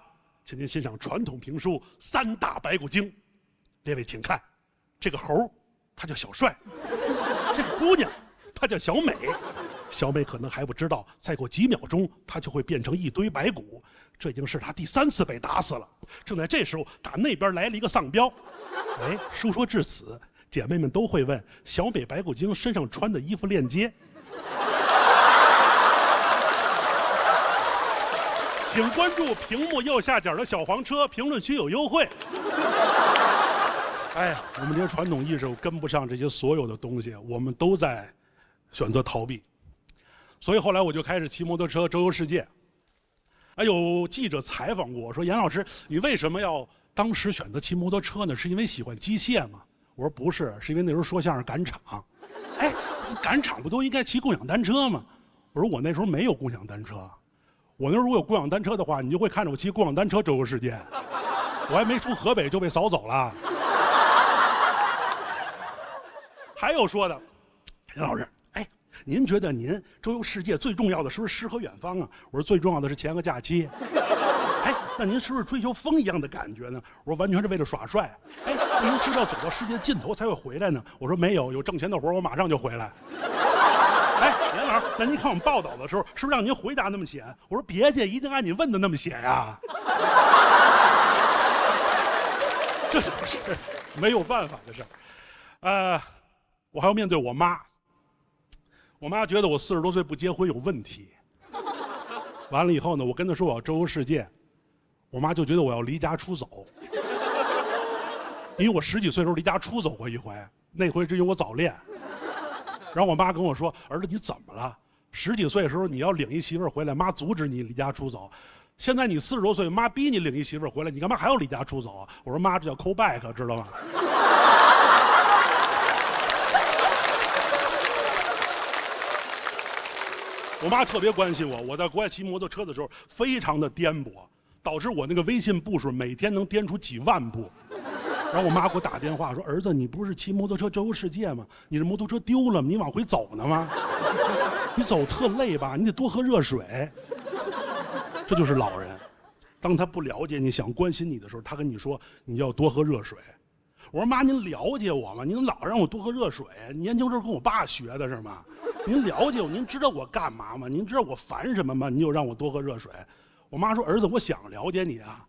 请您欣赏传统评书3大白骨精。列位请看，这个猴他叫小帅，这个姑娘她叫小美。小美可能还不知道，再过几秒钟，她就会变成一堆白骨。这已经是她第3次被打死了。正在这时候，打那边来了一个丧彪。书说至此，姐妹们都会问小美白骨精身上穿的衣服链接。请关注屏幕右下角的小黄车，评论区有优惠。我们这些传统艺术跟不上这些所有的东西，我们都在选择逃避。所以后来我就开始骑摩托车周游世界。有记者采访过我说：“严老师，你为什么要当时选择骑摩托车呢？是因为喜欢机械吗？”我说：“不是，是因为那时候说相声赶场。赶场不都应该骑共享单车吗？”我说：“我那时候没有共享单车，我那时候如果有共享单车的话，你就会看着我骑共享单车周游世界。我还没出河北就被扫走了。”还有说的，严老师，您觉得您周游世界最重要的是不是诗和远方啊？我说最重要的是钱和假期。那您是不是追求风一样的感觉呢？我说完全是为了耍帅。那您是不是要走到世界尽头才会回来呢？我说没有，有挣钱的活我马上就回来。严老师，那您看我们报道的时候，是不是让您回答那么写？我说别介，一定按你问的那么写呀。这就是没有办法的事儿。我还要面对我妈。我妈觉得我40多岁不结婚有问题。完了以后呢，我跟她说我要周游世界，我妈就觉得我要离家出走。因为我10几岁的时候离家出走过一回，那回是因为我早恋。然后我妈跟我说：“儿子，你怎么了？10几岁的时候你要领一媳妇儿回来，妈阻止你离家出走。现在你40多岁，妈逼你领一媳妇儿回来，你干嘛还要离家出走啊？”我说：“妈，这叫 call back， 知道吗？”我妈特别关心我，我在国外骑摩托车的时候非常的颠簸，导致我那个微信步数每天能颠出几万步。然后我妈给我打电话说：“儿子，你不是骑摩托车周游世界吗？你这摩托车丢了吗？你往回走呢吗？你走特累吧？你得多喝热水。”这就是老人，当他不了解你、想关心你的时候，他跟你说你要多喝热水。我说：“妈，您了解我吗？您老让我多喝热水，你研究这跟我爸学的是吗？您了解我，您知道我干嘛吗？您知道我烦什么吗？你又让我多喝热水。”我妈说：“儿子，我想了解你啊，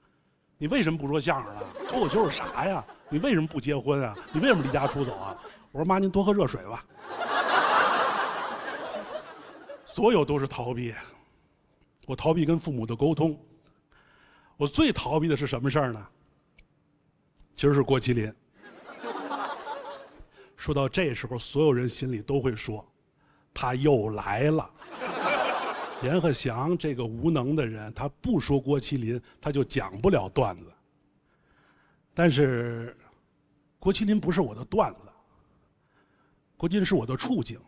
你为什么不说相声了？脱口秀是啥呀？你为什么不结婚啊？你为什么离家出走啊？”我说：“妈，您多喝热水吧。”所有都是逃避。我逃避跟父母的沟通。我最逃避的是什么事儿呢？其实是郭麒麟。说到这时候，所有人心里都会说：“他又来了。”阎鹤祥这个无能的人，他不说郭麒麟，他就讲不了段子。但是，郭麒麟不是我的段子，郭麒麟是我的处境。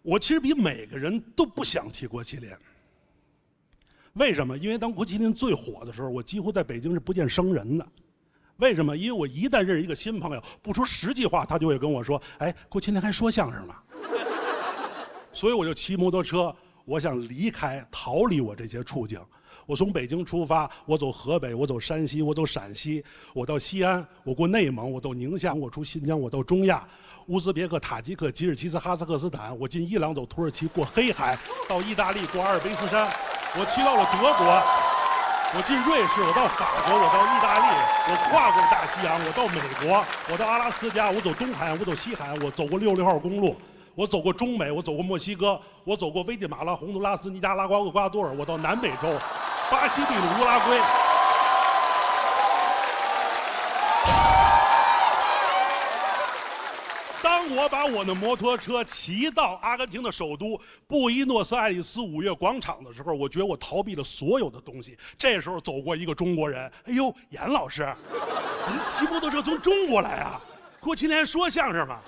我其实比每个人都不想提郭麒麟。为什么？因为当郭麒麟最火的时候，我几乎在北京是不见生人的。为什么？因为我一旦认识一个新朋友，不说10句话，他就会跟我说：“郭麒麟还说相声吗？”所以我就骑摩托车，我想离开、逃离我这些处境。我从北京出发，我走河北，我走山西，我走陕西，我到西安，我过内蒙，我到宁夏，我出新疆，我到中亚，乌兹别克、塔吉克、吉尔吉斯、哈萨克斯坦，我进伊朗，走土耳其，过黑海，到意大利，过阿尔卑斯山，我骑到了德国，我进瑞士，我到法国，我到意大利，我跨过大西洋，我到美国，我到阿拉斯加，我走东海岸，我走西海岸，我走过66号公路。我走过中美，我走过墨西哥，我走过危地马拉、洪都拉斯、尼加拉瓜、厄瓜多尔，我到南美洲，巴西、秘鲁、乌拉圭。当我把我的摩托车骑到阿根廷的首都布宜诺斯艾利斯5月广场的时候，我觉得我逃避了所有的东西。这时候走过一个中国人，哎呦，严老师，您骑摩托车从中国来啊？过今天说相声吗？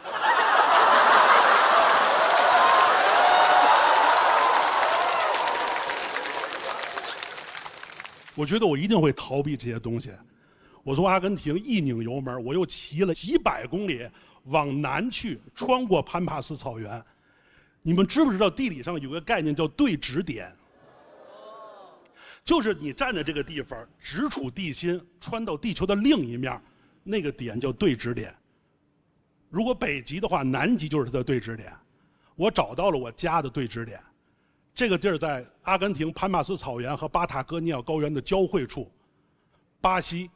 我觉得我一定会逃避这些东西。我从阿根廷一拧油门，我又骑了几百公里往南去，穿过潘帕斯草原。你们知不知道地理上有个概念叫对指点？就是你站在这个地方，直处地心，穿到地球的另一面，那个点叫对指点。如果北极的话，南极就是它的对指点。我找到了我家的对指点。这个地儿在阿根廷潘帕斯草原和巴塔哥尼亚高原的交汇处，巴西、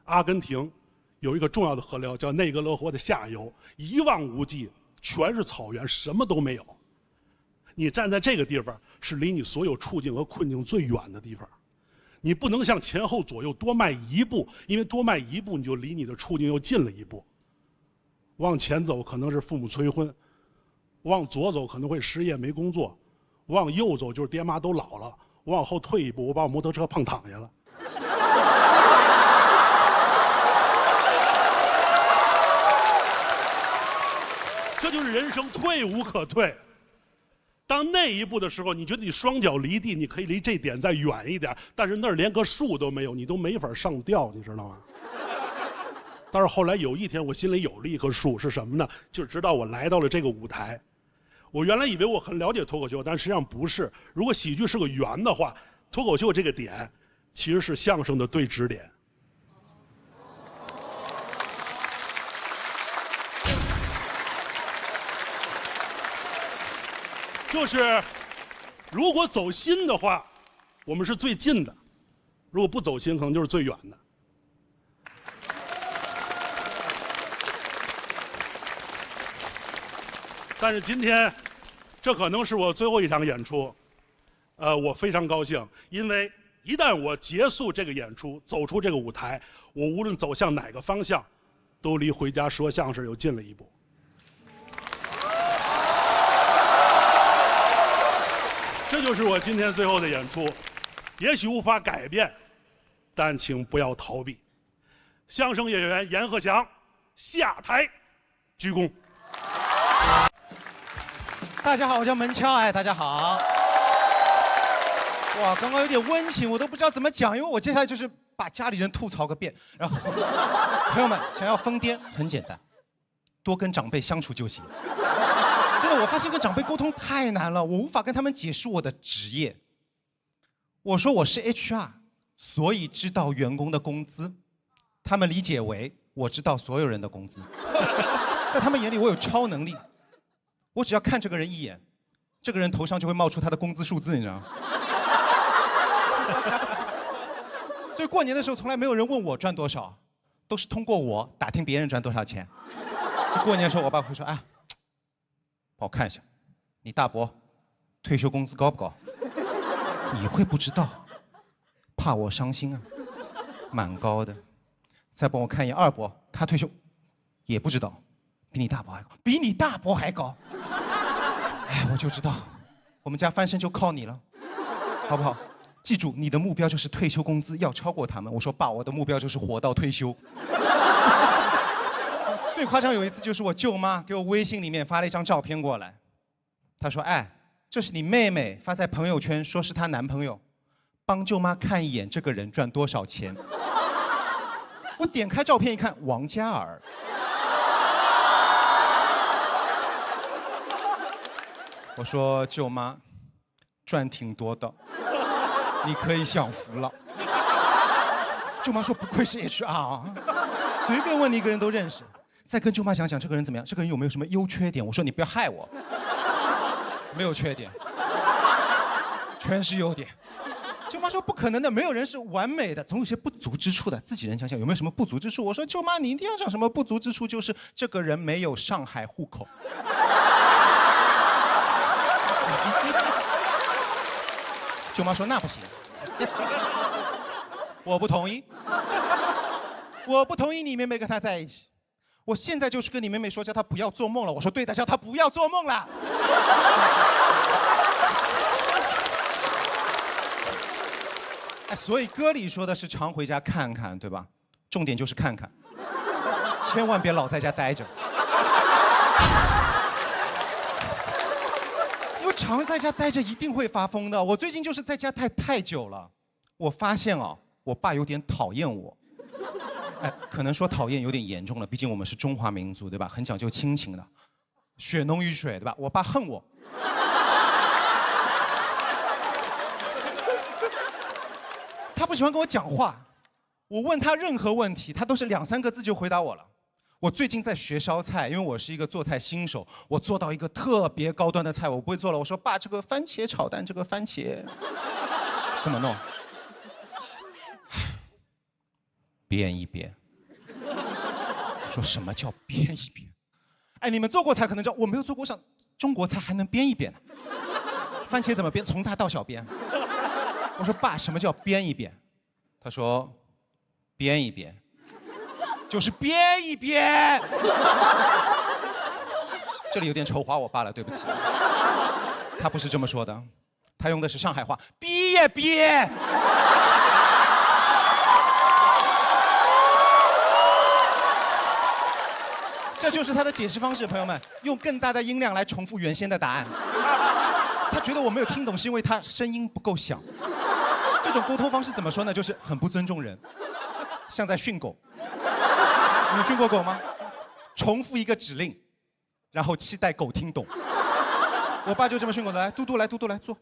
阿根廷有一个重要的河流叫内格罗河的下游，一望无际，全是草原，什么都没有。你站在这个地方，是离你所有处境和困境最远的地方。你不能向前后左右多迈一步，因为多迈一步，你就离你的处境又近了一步。往前走可能是父母催婚，往左走可能会失业没工作。往右走就是爹妈都老了，我往后退一步，我把我摩托车碰躺下了。这就是人生，退无可退。当那一步的时候，你觉得你双脚离地，你可以离这点再远一点，但是那儿连棵树都没有，你都没法上吊，你知道吗？但是后来有一天，我心里有了一棵树，是什么呢？就是直到我来到了这个舞台。我原来以为我很了解脱口秀，但实际上不是。如果喜剧是个圆的话，脱口秀这个点其实是相声的对指点。就是如果走心的话，我们是最近的；如果不走心，可能就是最远的。但是今天，这可能是我最后一场演出，我非常高兴，因为一旦我结束这个演出，走出这个舞台，我无论走向哪个方向，都离回家说相声又近了一步。这就是我今天最后的演出，也许无法改变，但请不要逃避。相声演员阎鹤祥下台鞠躬。大家好，我叫门敲，哎，大家好。哇，刚刚有点温情，我都不知道怎么讲，因为我接下来就是把家里人吐槽个遍。然后，朋友们想要疯癫很简单，多跟长辈相处就行。真的，我发现跟长辈沟通太难了，我无法跟他们解释我的职业。我说我是 HR， 所以知道员工的工资，他们理解为我知道所有人的工资。在他们眼里，我有超能力。我只要看这个人一眼，这个人头上就会冒出他的工资数字，你知道吗？所以过年的时候，从来没有人问我赚多少，都是通过我打听别人赚多少钱。就过年的时候，我爸会说：“哎，帮我看一下，你大伯退休工资高不高？”你会不知道，怕我伤心啊，蛮高的。再帮我看一眼二伯，他退休也不知道，比你大伯还高，比你大伯还高。哎，我就知道，我们家翻身就靠你了，好不好？记住，你的目标就是退休工资要超过他们。我说爸，我的目标就是活到退休。最夸张有一次就是我舅妈给我微信里面发了一张照片过来，她说：“哎，这是你妹妹发在朋友圈，说是她男朋友，帮舅妈看一眼这个人赚多少钱。”我点开照片一看，王嘉尔。我说舅妈，赚挺多的，你可以享福了。舅妈说不愧是 HR， 随便问你一个人都认识。再跟舅妈讲讲这个人怎么样，这个人有没有什么优缺点？我说你不要害我，没有缺点，全是优点。舅妈说不可能的，没有人是完美的，总有些不足之处的。自己人想想有没有什么不足之处？我说舅妈，你一定要讲什么不足之处，就是这个人没有上海户口。舅妈说那不行，我不同意，我不同意你妹妹跟他在一起。我现在就是跟你妹妹说，叫她不要做梦了。我说对的，叫她不要做梦了。哎，所以歌里说的是常回家看看，对吧？重点就是看看，千万别老在家待着。因为常在家待着一定会发疯的。我最近就是在家太久了，我发现啊，我爸有点讨厌我。哎，可能说讨厌有点严重了，毕竟我们是中华民族，对吧？很讲究亲情的，血浓于水，对吧？我爸恨我。他不喜欢跟我讲话，我问他任何问题，他都是2、3个字就回答我了。我最近在学烧菜，因为我是一个做菜新手，我做到一个特别高端的菜，我不会做了。我说爸，这个番茄炒蛋，这个番茄怎么弄？煸一煸。我说什么叫煸一煸？哎，你们做过菜可能知道，我没有做过，上中国菜还能煸一煸呢。番茄怎么煸？从大到小煸。我说爸，什么叫煸一煸？他说，煸一煸，就是煸一煸。这里有点丑化我爸了，对不起。他不是这么说的，他用的是上海话，逼也憋。这就是他的解释方式，朋友们，用更大的音量来重复原先的答案。他觉得我没有听懂，是因为他声音不够响。这种沟通方式怎么说呢？就是很不尊重人，像在训狗。你们训过狗吗？重复一个指令，然后期待狗听懂。我爸就这么训狗的，来，嘟嘟来，嘟嘟来，坐，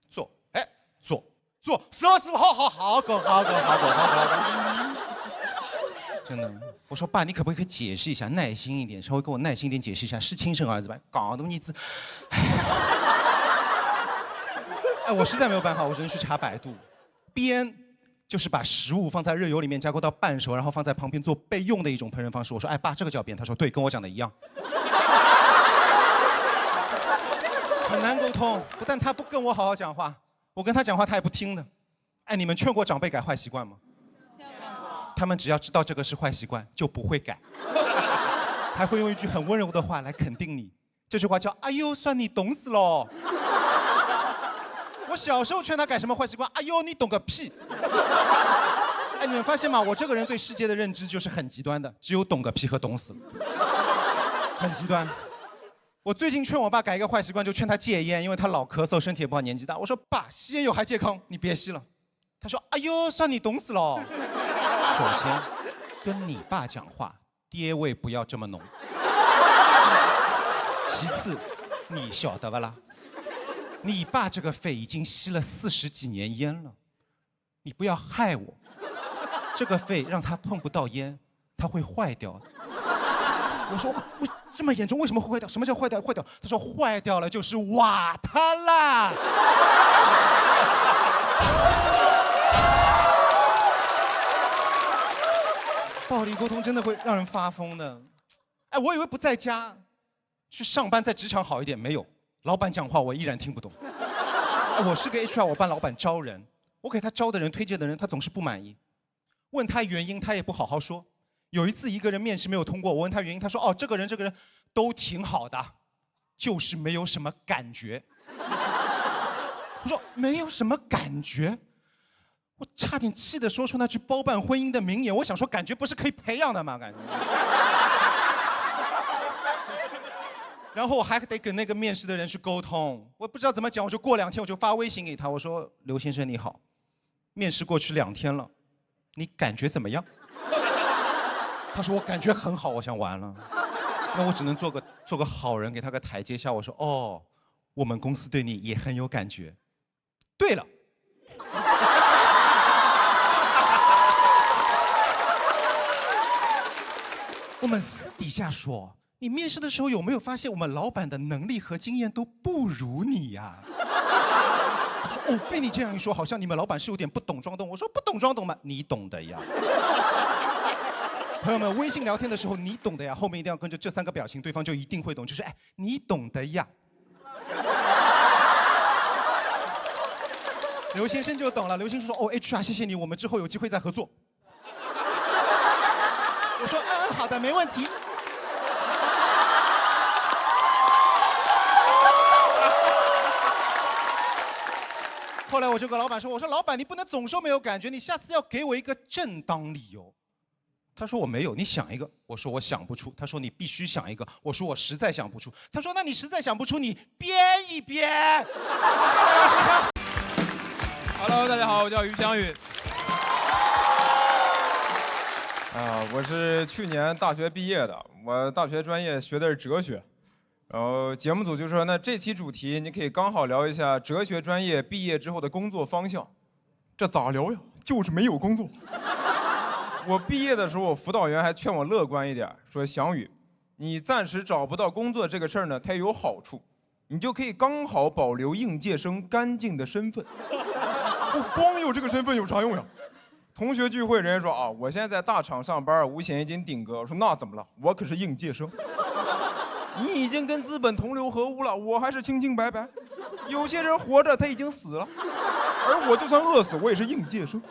坐，哎，坐，坐，师傅，好，狗，好。真的，我说爸，你可不可以解释一下，耐心一点，稍微跟我耐心一点解释一下，是亲生儿子吧？搞东西字，哎，我实在没有办法，我只能去查百度。煸就是把食物放在热油里面加工到半熟，然后放在旁边做备用的一种烹饪方式。我说，哎爸，这个叫煸？他说对，跟我讲的一样。很难沟通，不但他不跟我好好讲话，我跟他讲话他也不听的。哎，你们劝过长辈改坏习惯吗？他们只要知道这个是坏习惯，就不会改，还会用一句很温柔的话来肯定你。这句话叫“哎呦，算你懂死喽”。我小时候劝他改什么坏习惯，哎呦，你懂个屁！哎，你们发现吗？我这个人对世界的认知就是很极端的，只有懂个屁和懂死了，很极端。我最近劝我爸改一个坏习惯，就劝他戒烟，因为他老咳嗽，身体也不好，年纪大。我说爸，吸烟有害健康，你别吸了。他说：“哎呦，算你懂死喽。”首先，跟你爸讲话，爹味不要这么浓。其次，你晓得不啦？你爸这个肺已经吸了40几年烟了，你不要害我。这个肺让他碰不到烟，他会坏掉的。我说为这么严重，为什么会坏掉？什么叫坏掉？坏掉？他说坏掉了就是瓦他啦。暴力沟通真的会让人发疯的。哎，我以为不在家，去上班在职场好一点，没有。老板讲话我依然听不懂。哎，我是个 HR， 我帮老板招人，我给他招的人、推荐的人，他总是不满意。问他原因，他也不好好说。有一次一个人面试没有通过，我问他原因，他说：“哦，这个人都挺好的，就是没有什么感觉。”我说没有什么感觉。我差点气得说出那句包办婚姻的名言。我想说，感觉不是可以培养的吗？感觉。然后我还得跟那个面试的人去沟通，我不知道怎么讲，我就过2天我就发微信给他，我说：“刘先生你好，面试过去2天了，你感觉怎么样？”他说：“我感觉很好。”我想完了，那我只能做个好人，给他个台阶下。我说：“哦，我们公司对你也很有感觉。对了。”我们私底下说，你面试的时候有没有发现我们老板的能力和经验都不如你呀？他说哦，被你这样一说，好像你们老板是有点不懂装懂。我说不懂装懂吗？你懂的呀。朋友们，微信聊天的时候，你懂的呀，后面一定要跟着这3个表情，对方就一定会懂。就是哎，你懂的呀。刘先生就懂了，刘先生说哦 HR 谢谢你，我们之后有机会再合作。我说好的，没问题。后来我就跟老板说，我说老板你不能总说没有感觉，你下次要给我一个正当理由。他说我没有，你想一个。我说我想不出。他说你必须想一个。我说我实在想不出。他说那你实在想不出，你编一编。Hello， 大家好，我叫于翔宇。我是去年大学毕业的，我大学专业学的是哲学。然后节目组就说，那这期主题你可以刚好聊一下哲学专业毕业之后的工作方向。这咋聊呀？就是没有工作。我毕业的时候，我辅导员还劝我乐观一点，说翔宇，你暂时找不到工作这个事儿呢，它有好处，你就可以刚好保留应届生干净的身份。我光有这个身份有啥用呀？同学聚会，人家说啊，我现在在大厂上班，五险一金顶格。我说那怎么了？我可是应届生。你已经跟资本同流合污了，我还是清清白白。有些人活着他已经死了，而我就算饿死，我也是应届生。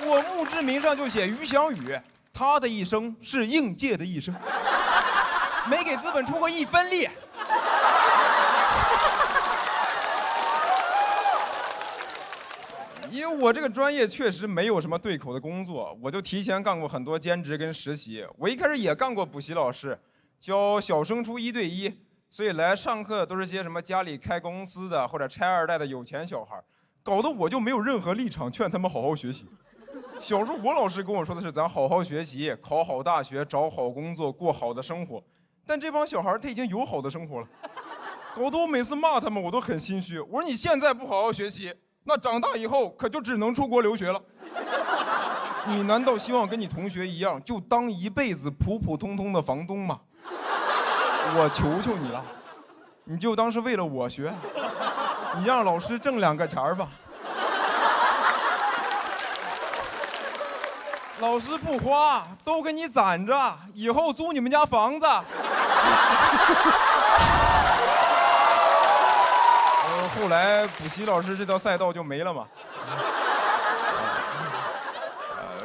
我墓志铭上就写于翔宇，他的一生是应届的一生，没给资本出过1分力。因为我这个专业确实没有什么对口的工作，我就提前干过很多兼职跟实习。我一开始也干过补习老师，教小升初1对1，所以来上课都是些什么家里开公司的或者拆2代的有钱小孩，搞得我就没有任何立场劝他们好好学习。小时候我老师跟我说的是咱好好学习，考好大学，找好工作，过好的生活。但这帮小孩他已经有好的生活了，搞得我每次骂他们我都很心虚。我说你现在不好好学习，那长大以后可就只能出国留学了。你难道希望跟你同学一样，就当一辈子普普通通的房东吗？我求求你了，你就当是为了我学，你让老师挣2个钱儿吧。老师不花，都给你攒着，以后租你们家房子。后来补习老师这条赛道就没了嘛。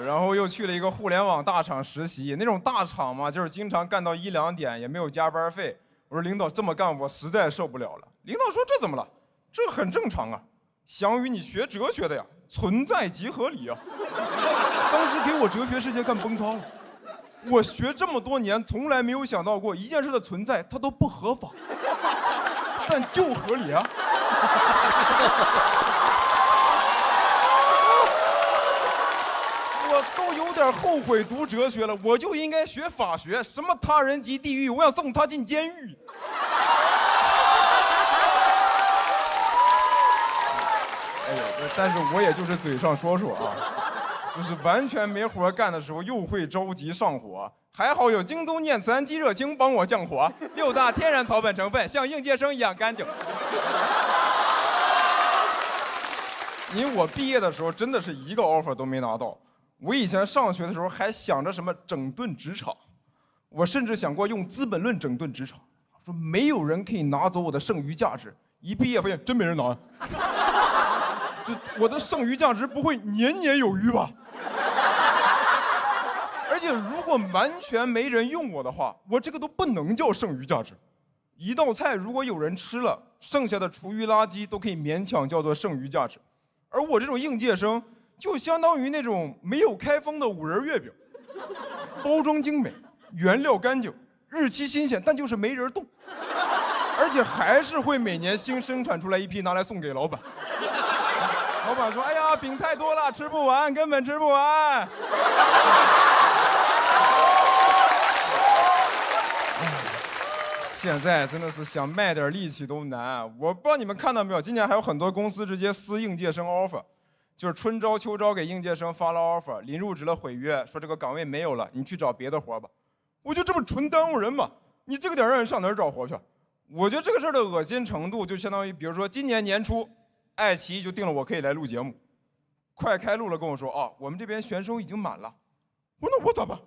然后又去了一个互联网大厂实习，那种大厂嘛，就是经常干到1、2点，也没有加班费。我说领导这么干我实在受不了了。领导说这怎么了？这很正常啊。翔宇，你学哲学的呀，存在即合理啊。当时给我哲学世界干崩塌了。我学这么多年，从来没有想到过一件事的存在，它都不合法，但就合理啊。我都有点后悔读哲学了，我就应该学法学，什么他人即地狱，我想送他进监狱。哎呦，但是我也就是嘴上说说啊，就是完全没活干的时候又会着急上火，还好有京东念慈庵鸡热清帮我降火，6大天然草本成分，像应届生一样干净。因为我毕业的时候真的是一个 offer 都没拿到，我以前上学的时候还想着什么整顿职场，我甚至想过用《资本论》整顿职场，说没有人可以拿走我的剩余价值。一毕业发现真没人拿，我的剩余价值不会年年有余吧？而且如果完全没人用我的话，我这个都不能叫剩余价值。一道菜如果有人吃了，剩下的厨余垃圾都可以勉强叫做剩余价值。而我这种应届生，就相当于那种没有开封的5仁月饼，包装精美，原料干净，日期新鲜，但就是没人动，而且还是会每年新生产出来一批拿来送给老板。老板说：“哎呀，饼太多了，吃不完，根本吃不完。”现在真的是想卖点力气都难。我不知道你们看到没有，今年还有很多公司直接撕应届生 offer，就是春招秋招给应届生发了 offer， 临入职了毁约，说这个岗位没有了，你去找别的活吧。我觉得这不纯耽误人吗？你这个点让人上哪儿找活去？我觉得这个事儿的恶心程度，就相当于，比如说今年年初，爱奇艺就定了我可以来录节目，快开录了跟我说啊，我们这边选手已经满了。我说那我咋办？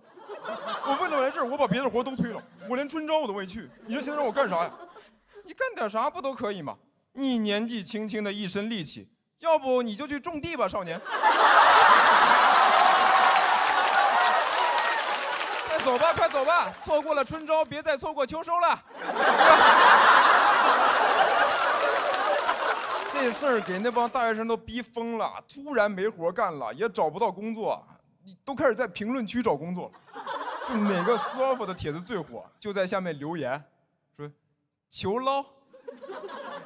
我为了来这儿，我把别的活都推了，我连春招我都没去。你说现在让我干啥呀？你干点啥不都可以吗？你年纪轻轻的一身力气，要不你就去种地吧，少年。快走吧，快走吧！错过了春招，别再错过秋收了。这事儿给那帮大学生都逼疯了，突然没活干了，也找不到工作，都开始在评论区找工作。就哪个私 offer 的帖子最火，就在下面留言，说求捞，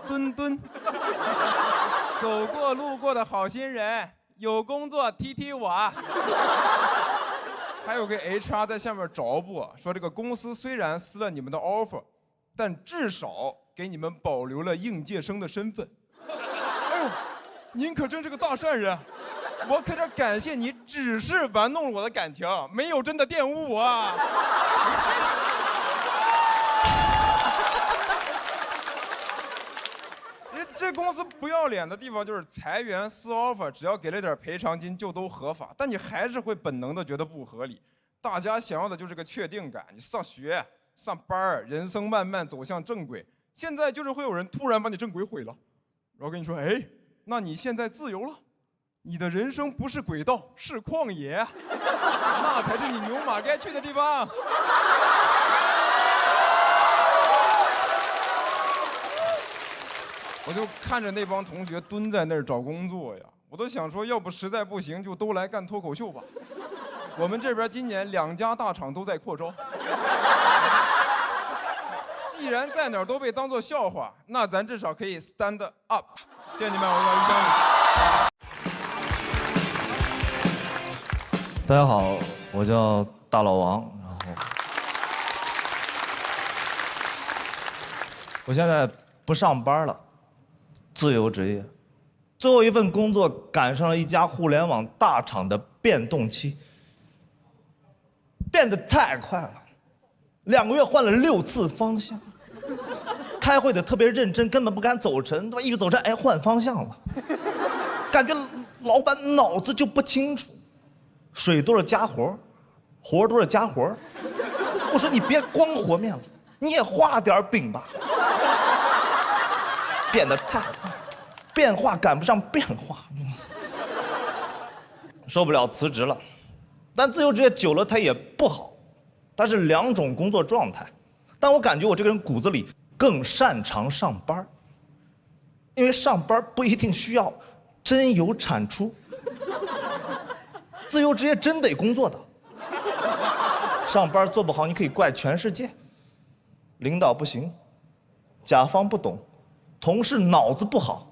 墩墩，走过路过的好心人，有工作踢踢我。还有个 HR 在下面着补，说这个公司虽然撕了你们的 offer， 但至少给你们保留了应届生的身份。哎呦，您可真是个大善人，我可得感谢你，只是玩弄了我的感情，没有真的玷污我啊。这公司不要脸的地方就是裁员撕 offer， 只要给了点赔偿金就都合法，但你还是会本能的觉得不合理。大家想要的就是个确定感，你上学上班，人生慢慢走向正轨。现在就是会有人突然把你正轨毁了，然后跟你说，哎，那你现在自由了，你的人生不是轨道，是旷野，那才是你牛马该去的地方。我就看着那帮同学蹲在那儿找工作呀，我都想说，要不实在不行，就都来干脱口秀吧。我们这边今年2家大厂都在扩招，既然在哪儿都被当作笑话，那咱至少可以 stand up。谢谢你们，我叫于江宇。大家好，我叫大老王，然后我现在不上班了，自由职业。最后一份工作赶上了一家互联网大厂的变动期，变得太快了，2个月换了6次方向，开会得特别认真，根本不敢走神，对吧？一走神，哎，换方向了，感觉老板脑子就不清楚。水多了加活，活多了加活。我说你别光和面了，你也画点饼吧。变得太快，变化赶不上变化，受不了辞职了。但自由职业久了它也不好，它是2种工作状态。但我感觉我这个人骨子里更擅长上班，因为上班不一定需要真有产出。自由职业真得工作的，上班做不好你可以怪全世界，领导不行，甲方不懂，同事脑子不好，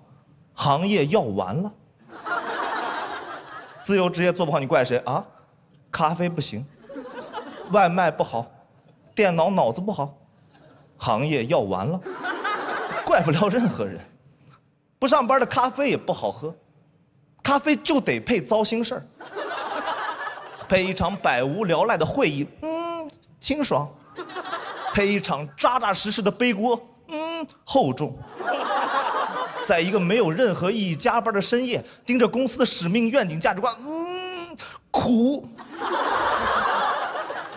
行业要完了。自由职业做不好你怪谁啊？咖啡不行，外卖不好，电脑脑子不好，行业要完了，怪不了任何人。不上班的咖啡也不好喝，咖啡就得配糟心事儿。配一场百无聊赖的会议，清爽；配一场扎扎实实的背锅，厚重。在一个没有任何意义加班的深夜，盯着公司的使命、愿景、价值观，苦。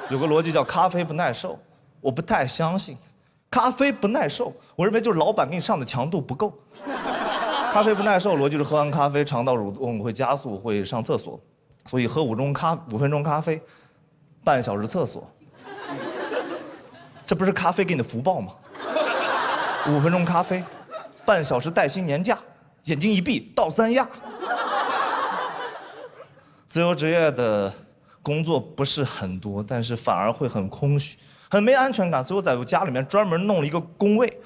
有个逻辑叫咖啡不耐受，我不太相信。咖啡不耐受，我认为就是老板给你上的强度不够。咖啡不耐受逻辑是喝完咖啡肠道蠕动会加速，会上厕所。所以喝5分钟咖啡，半小时厕所，这不是咖啡给你的福报吗？5分钟咖啡，半小时带薪年假，眼睛一闭倒3亚。自由职业的工作不是很多，但是反而会很空虚，很没安全感，所以我在我家里面专门弄了一个工位。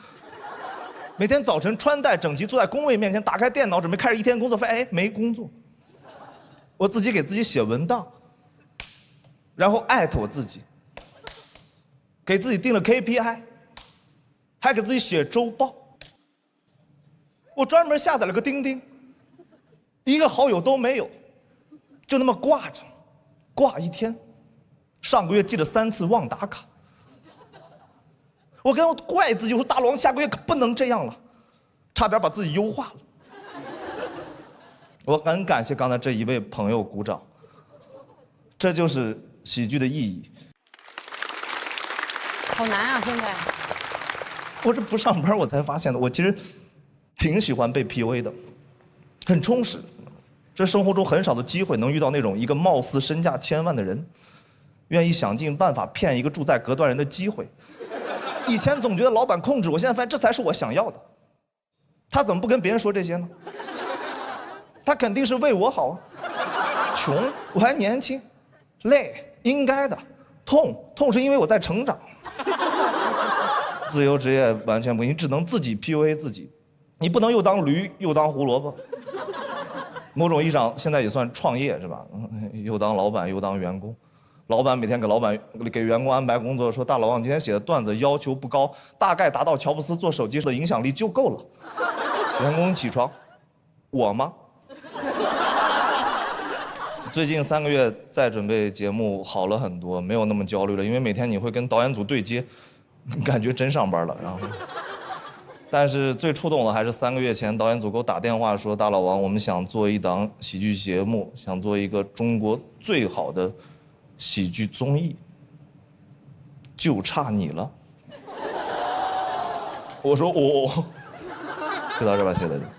每天早晨穿戴整齐坐在工位面前，打开电脑准备开始一天工作，发现没工作。我自己给自己写文档，然后艾特我自己，给自己定了 KPI， 还给自己写周报。我专门下载了个钉钉，一个好友都没有，就那么挂着，挂一天。上个月记了3次忘打卡。我跟我怪自己，我说大老王下个月可不能这样了，差点把自己优化了。我很感谢刚才这一位朋友鼓掌，这就是喜剧的意义。好难啊！现在我这不上班我才发现的，我其实挺喜欢被 PUA 的，很充实。这生活中很少的机会能遇到那种一个貌似身价千万的人，愿意想尽办法骗一个住在隔断人的机会。以前总觉得老板控制我，现在发现这才是我想要的。他怎么不跟别人说这些呢？他肯定是为我好啊。穷，我还年轻，累，应该的，痛是因为我在成长。自由职业完全不行，你只能自己 PUA 自己，你不能又当驴又当胡萝卜。某种意义上，现在也算创业是吧？又当老板又当员工。老板每天给员工安排工作，说大老王今天写的段子要求不高，大概达到乔布斯做手机的影响力就够了。员工起床，我吗？最近3个月在准备节目好了很多，没有那么焦虑了，因为每天你会跟导演组对接，感觉真上班了。然后，但是最触动的还是3个月前导演组给我打电话说，大老王，我们想做一档喜剧节目，想做一个中国最好的喜剧综艺，就差你了。我说就到这吧，谢谢大家。